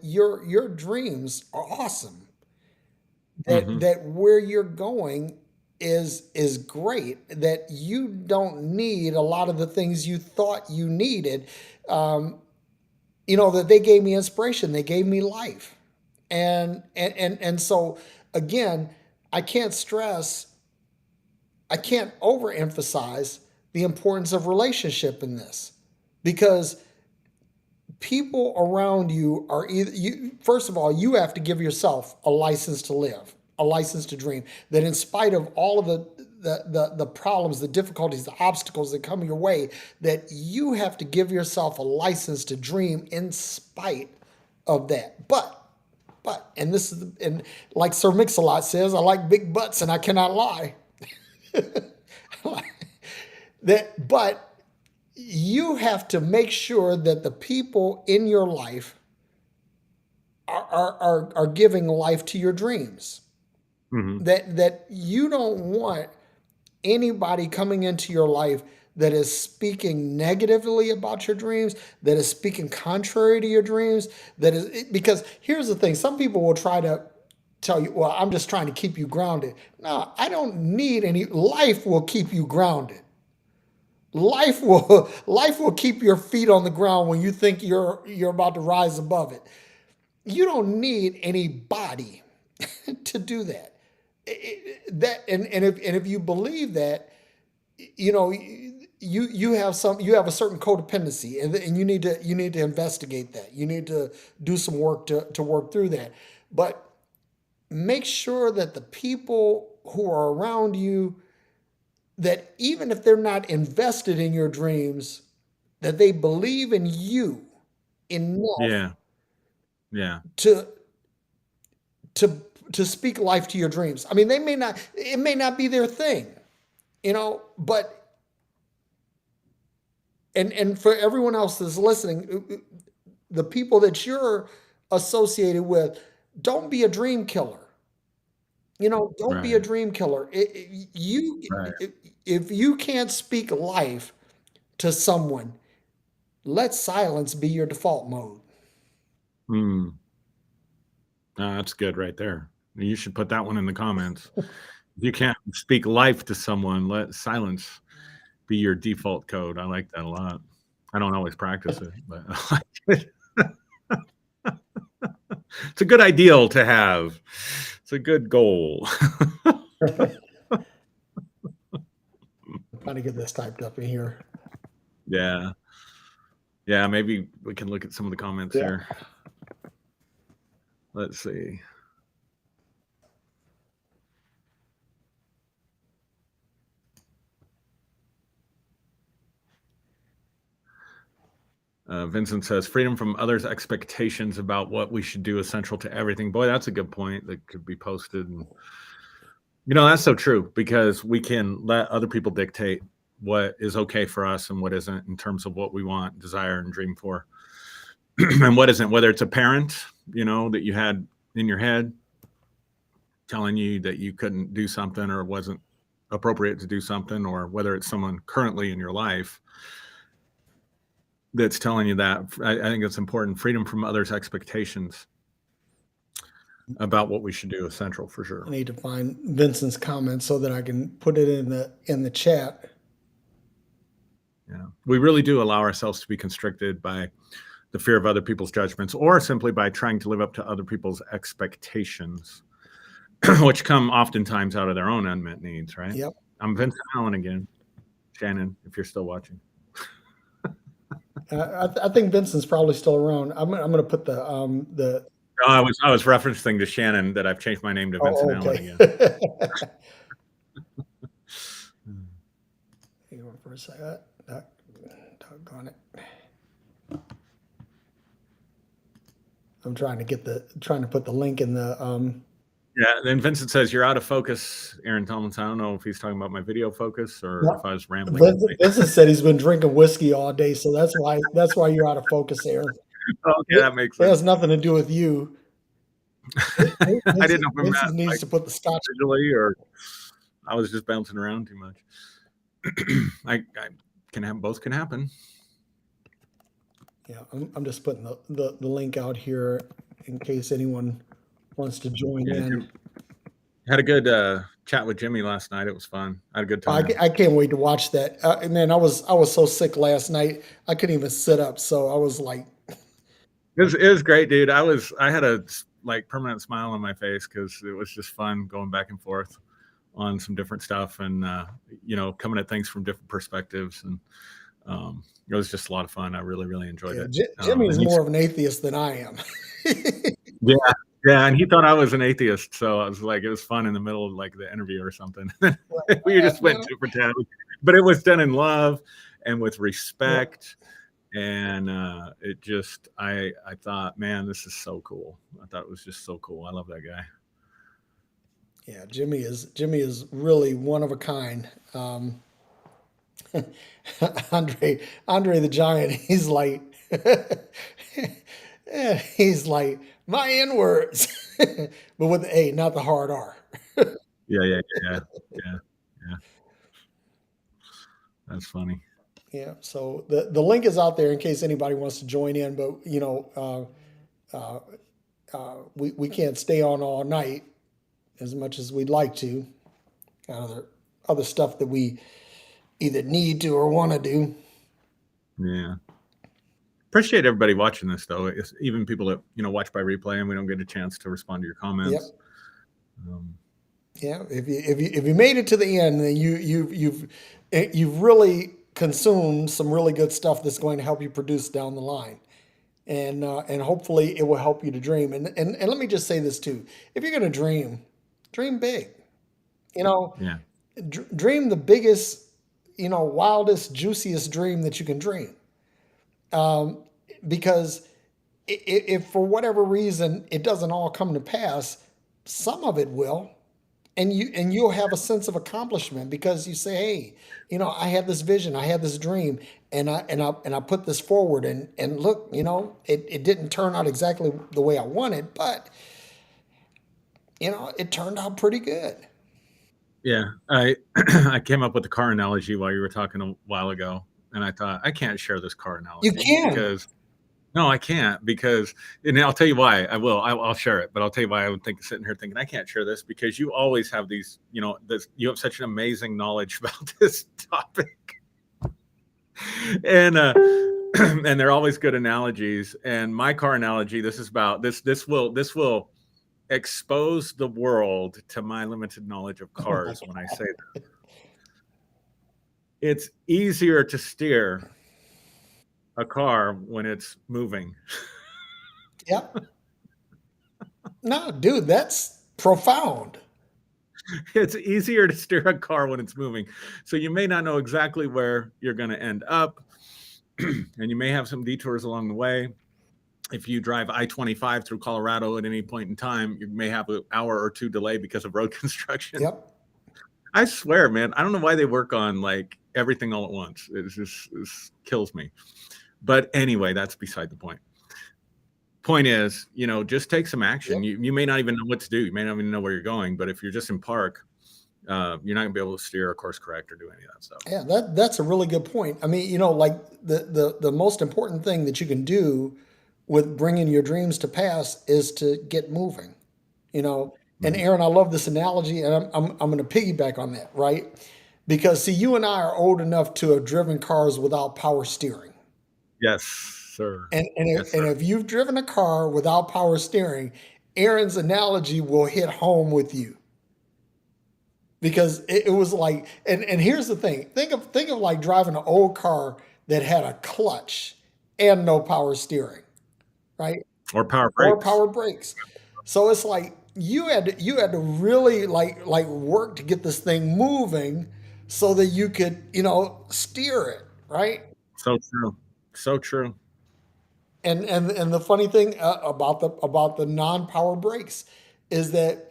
Speaker 2: your dreams are awesome. That
Speaker 1: Hmm.
Speaker 2: that where you're going is great. That you don't need a lot of the things you thought you needed. Um, that they gave me inspiration. They gave me life. And so again, I can't stress, I can't overemphasize the importance of relationship in this, because people around you are either you first of all, you have to give yourself a license to live, a license to dream, that in spite of all of the problems, the difficulties, the obstacles that come your way, that you have to give yourself a license to dream in spite of that. And this is, and like Sir Mix-a-Lot says, I like big butts and I cannot lie. But you have to make sure that the people in your life are giving life to your dreams.
Speaker 1: Hmm.
Speaker 2: That you don't want anybody coming into your life that is speaking negatively about your dreams, that is speaking contrary to your dreams, because here's the thing: some people will try to tell you, well, I'm just trying to keep you grounded. No, I don't need any. Life will keep you grounded. Life will keep your feet on the ground when you think you're about to rise above it. You don't need anybody to do that. And if you believe that, you have a certain codependency, and you need to investigate that. You need to do some work to work through that. But make sure that the people who are around you, that even if they're not invested in your dreams, that they believe in you enough
Speaker 1: Yeah. Yeah.
Speaker 2: to to to speak life to your dreams. I mean, it may not be their thing, but and for everyone else that's listening, the people that you're associated with, don't be a dream killer. Don't be a
Speaker 1: Right.
Speaker 2: dream killer.
Speaker 1: Right.
Speaker 2: If you can't speak life to someone, let silence be your default mode.
Speaker 1: Mm. That's good right there. You should put that one in the comments. If you can't speak life to someone, let silence be your default code. I like that a lot. I don't always practice it, but I like it. It's a good ideal to have. It's a good goal.
Speaker 2: I'm trying to get this typed up in here.
Speaker 1: Yeah. Yeah, maybe we can look at some of the comments
Speaker 2: Yeah.
Speaker 1: here. Let's see. Vincent says, freedom from others' expectations about what we should do is central to everything. Boy, that's a good point that could be posted. And, that's so true, because we can let other people dictate what is okay for us and what isn't, in terms of what we want, desire, and dream for, and what isn't, whether it's a parent, that you had in your head telling you that you couldn't do something, or it wasn't appropriate to do something, or whether it's someone currently in your life that's telling you that. I think it's important. Freedom from others' expectations about what we should do is central for sure.
Speaker 2: I need to find Vincent's comment so that I can put it in the chat.
Speaker 1: Yeah, we really do allow ourselves to be constricted by the fear of other people's judgments, or simply by trying to live up to other people's expectations, which come oftentimes out of their own unmet needs, right?
Speaker 2: Yep.
Speaker 1: I'm Vincent Allen again. Shannon, if you're still watching.
Speaker 2: I think Vincent's probably still around. I'm going to put the
Speaker 1: No, I was referencing to Shannon that I've changed my name to Vincent Allen again.
Speaker 2: Hang on for a second. Doggone it. I'm trying to put the link in the.
Speaker 1: Yeah, then Vincent says you're out of focus, Aaron Tomlinson. I don't know if he's talking about my video focus or if I was rambling.
Speaker 2: Vincent said he's been drinking whiskey all day, so that's why you're out of focus, Aaron.
Speaker 1: Okay, that makes sense.
Speaker 2: It has nothing to do with you.
Speaker 1: I didn't know if
Speaker 2: Vincent needs to put the scotch,
Speaker 1: or I was just bouncing around too much. I can have both can happen.
Speaker 2: Yeah, I'm just putting the link out here in case anyone wants to join in.
Speaker 1: Had a good chat with Jimmy last night. It was fun. I had a good time.
Speaker 2: I can't wait to watch that. Man, I was so sick last night. I couldn't even sit up. So I was like,
Speaker 1: it was great, dude. I had a permanent smile on my face because it was just fun going back and forth on some different stuff and coming at things from different perspectives, and it was just a lot of fun. I really, really enjoyed it.
Speaker 2: Jimmy is more of an atheist than I am.
Speaker 1: Yeah, and he thought I was an atheist, so I was like, it was fun in the middle of the interview or something. We just went to pretend, but it was done in love and with respect. Yeah. And it just, I thought, man, this is so cool. I thought it was just so cool. I love that guy.
Speaker 2: Yeah, Jimmy is really one of a kind. Andre the Giant, he's like my N-words, but with the A, not the hard R.
Speaker 1: Yeah. That's funny.
Speaker 2: Yeah. So the link is out there in case anybody wants to join in, but we can't stay on all night as much as we'd like to. Other stuff that we either need to or want to do.
Speaker 1: Yeah. Appreciate everybody watching this, though. It's even people that watch by replay and we don't get a chance to respond to your comments.
Speaker 2: Yep. If you made it to the end, then you've really consumed some really good stuff that's going to help you produce down the line, and hopefully it will help you to dream. And let me just say this too: if you're going to dream big. Dream the biggest, wildest, juiciest dream that you can dream. Because if for whatever reason it doesn't all come to pass, some of it will, and you'll have a sense of accomplishment because you say, hey, I had this vision, I had this dream, and I put this forward, and look, it didn't turn out exactly the way I wanted, but it turned out pretty good.
Speaker 1: Yeah, I came up with the car analogy while you were talking a while ago, and I thought I can't share this car analogy.
Speaker 2: You can.
Speaker 1: No, I can't and I'll tell you why. I'll share it, but I'll tell you why I would sitting here thinking I can't share this, because you always have these, you have such an amazing knowledge about this topic, and they're always good analogies. And my car analogy, this will expose the world to my limited knowledge of cars when I say that. It's easier to steer a car when it's moving.
Speaker 2: Yep. No, dude, that's profound.
Speaker 1: It's easier to steer a car when it's moving. So you may not know exactly where you're going to end up, and you may have some detours along the way. If you drive I-25 through Colorado at any point in time, you may have an hour or two delay because of road construction.
Speaker 2: Yep.
Speaker 1: I swear, man, I don't know why they work on everything all at once. It kills me. But anyway, that's beside the point. Point is, just take some action. Yep. You may not even know what to do. You may not even know where you're going. But if you're just in park you're not gonna be able to steer or course correct or do any of that stuff.
Speaker 2: Yeah, that's a really good point. I mean, like the most important thing that you can do with bringing your dreams to pass is to get moving. You know, and
Speaker 1: Mhm.
Speaker 2: Aaron, I love this analogy, and I'm going to piggyback on that, right? Because see, you and I are old enough to have driven cars without power steering,
Speaker 1: Yes, sir. Yes,
Speaker 2: and
Speaker 1: sir.
Speaker 2: if you've driven a car without power steering, Aaron's analogy will hit home with you because it was like, and here's the thing: think of like driving an old car that had a clutch and no power steering, right?
Speaker 1: Or power
Speaker 2: Or
Speaker 1: brakes.
Speaker 2: power brakes. So it's like you had to really like work to get this thing moving so that you could steer it, right?
Speaker 1: So true. So true.
Speaker 2: And the funny thing about the non-power brakes is that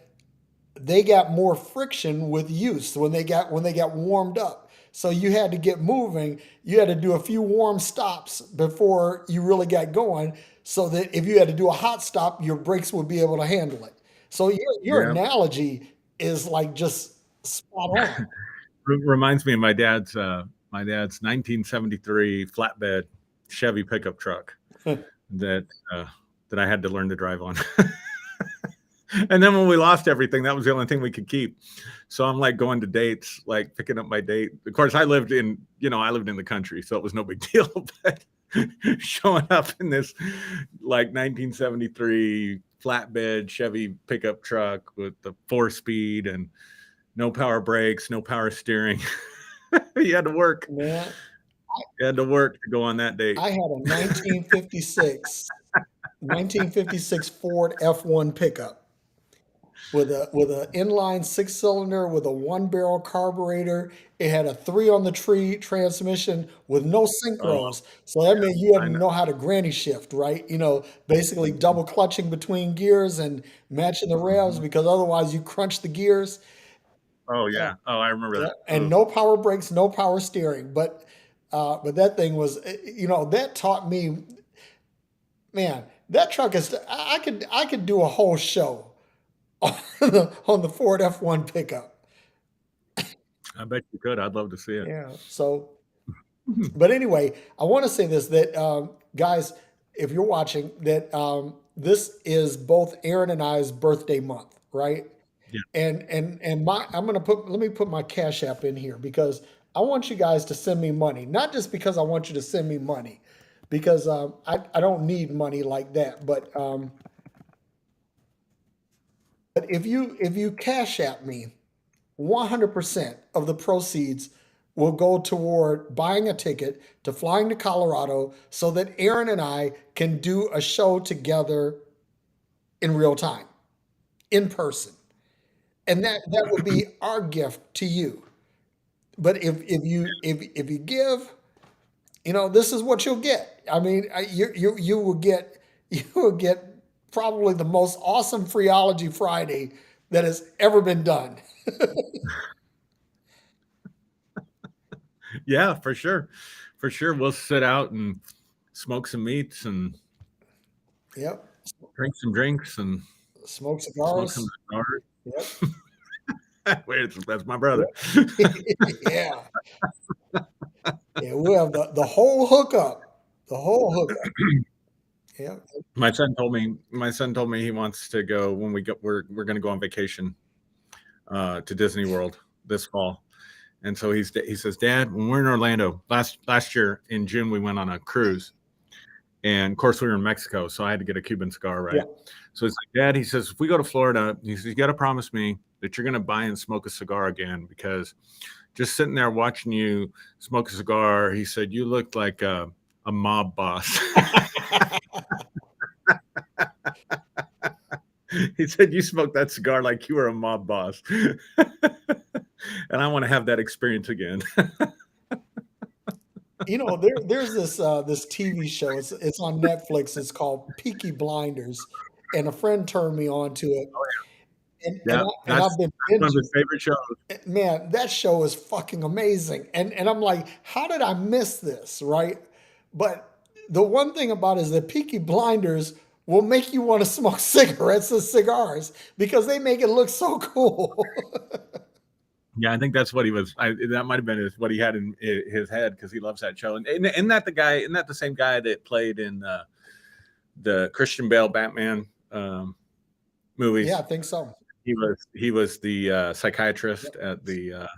Speaker 2: they got more friction with use when they got warmed up. So you had to get moving. You had to do a few warm stops before you really got going, so that if you had to do a hot stop, your brakes would be able to handle it. So your
Speaker 1: Yeah.
Speaker 2: analogy is like just spot on.
Speaker 1: Reminds me of my dad's 1973 flatbed Chevy pickup truck that uh, that I had to learn to drive on. And then when we lost everything, that was the only thing we could keep. So I'm like going to dates, like picking up my date. Of course, I lived in the country, so it was no big deal. But showing up in this like 1973 flatbed Chevy pickup truck with the 4 speed and no power brakes, no power steering. you had to work.
Speaker 2: Man,
Speaker 1: You had to work to go on that date.
Speaker 2: I had a 1956 Ford F1 pickup with a inline six-cylinder with a one-barrel carburetor. It had a three on the tree transmission with no
Speaker 1: Oh,
Speaker 2: synchros. So that meant you had
Speaker 1: I
Speaker 2: to
Speaker 1: know.
Speaker 2: know how to granny shift, right? Basically double clutching between gears and matching the revs
Speaker 1: Mhm.
Speaker 2: because otherwise you crunch the gears.
Speaker 1: Oh
Speaker 2: Yeah,
Speaker 1: yeah. Oh, I remember
Speaker 2: yeah.
Speaker 1: that.
Speaker 2: And
Speaker 1: Ugh.
Speaker 2: no power brakes, no power steering. But that thing was, that taught me, man, that truck is. I could do a whole show on the Ford F1 pickup.
Speaker 1: I bet you could. I'd love to see it.
Speaker 2: Yeah. So, but anyway, I want to say this that guys, if you're watching, that this is both Aaron and I's birthday month, right?
Speaker 1: Yeah.
Speaker 2: And my I'm gonna put let me put my Cash App in here because I want you guys to send me money, not just because I want you to send me money, because I don't need money like that, but if you Cash App me, 100% of the proceeds will go toward buying a ticket to flying to Colorado so that Aaron and I can do a show together in real time, in person. And that would be our gift to you. But if you give, this is what you'll get. I mean, you will get you will get probably the most awesome Freology Friday that has ever been done.
Speaker 1: Yeah, for sure. For sure. We'll sit out and smoke some meats and
Speaker 2: Yep.
Speaker 1: drink some drinks and
Speaker 2: Smoke
Speaker 1: smoke some
Speaker 2: cigars.
Speaker 1: cigars.
Speaker 2: Yep.
Speaker 1: Wait, that's my brother.
Speaker 2: Yep. Yeah. Yeah. We'll have the whole hookup. The whole hookup. Yeah.
Speaker 1: My son told me he wants to go when we're going to go on vacation to Disney World this fall. And so he says, "Dad, when we're in Orlando last year in June, we went on a cruise, and of course we were in Mexico, so I had to get a Cuban cigar,
Speaker 2: Yeah.
Speaker 1: right?" So he's like, "Dad," he says, "if we go to Florida, he says, you got to promise me that you're going to buy and smoke a cigar again because just sitting there watching you smoke a cigar," he said, "you looked like a mob boss." He said, "You smoked that cigar like you were a mob boss," and I want to have that experience again.
Speaker 2: There's this TV show. It's on Netflix. It's called Peaky Blinders, and a friend turned me on to it, and and,
Speaker 1: Yeah,
Speaker 2: I, and
Speaker 1: that's
Speaker 2: I've been
Speaker 1: that's one of
Speaker 2: binging.
Speaker 1: his favorite shows.
Speaker 2: Man, that show is fucking amazing. And I'm like, how did I miss this, right? But the one thing about it is that Peaky Blinders will make you want to smoke cigarettes and cigars because they make it look so cool.
Speaker 1: Yeah, I think that's what he was. That might have been what he had in his head because he loves that show. And isn't that the guy? Isn't that the same guy that played in the Christian Bale Batman
Speaker 2: Yeah, I
Speaker 1: movies?
Speaker 2: think so.
Speaker 1: He was the psychiatrist
Speaker 2: Yep.
Speaker 1: at the.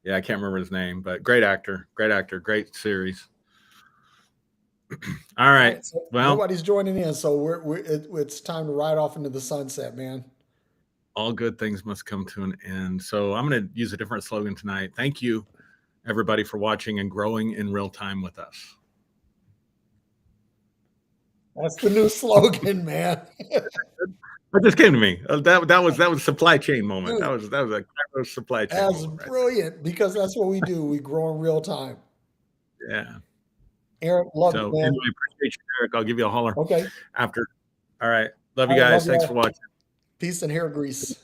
Speaker 1: Yeah, I can't remember his name, but great actor, great series. All
Speaker 2: All
Speaker 1: right,
Speaker 2: right, so
Speaker 1: well,
Speaker 2: nobody's joining in, so it's time to ride off into the sunset, man.
Speaker 1: all good things must come to an end. So I'm going to use a different slogan tonight. Thank you, everybody, for watching and growing in real time with us.
Speaker 2: That's the new slogan, man.
Speaker 1: That just came to me. That was supply chain moment. That
Speaker 2: Dude,
Speaker 1: was a Kairos supply chain
Speaker 2: that's
Speaker 1: moment right there.
Speaker 2: brilliant because that's what we do. We grow in real time.
Speaker 1: Yeah.
Speaker 2: Eric, loved it,
Speaker 1: So
Speaker 2: man.
Speaker 1: anyway, appreciate you, Derrick. I'll give you a holler
Speaker 2: Okay.
Speaker 1: after. All right. Love you
Speaker 2: All right, love
Speaker 1: guys. Thanks for
Speaker 2: y'all.
Speaker 1: watching.
Speaker 2: Peace and hair grease.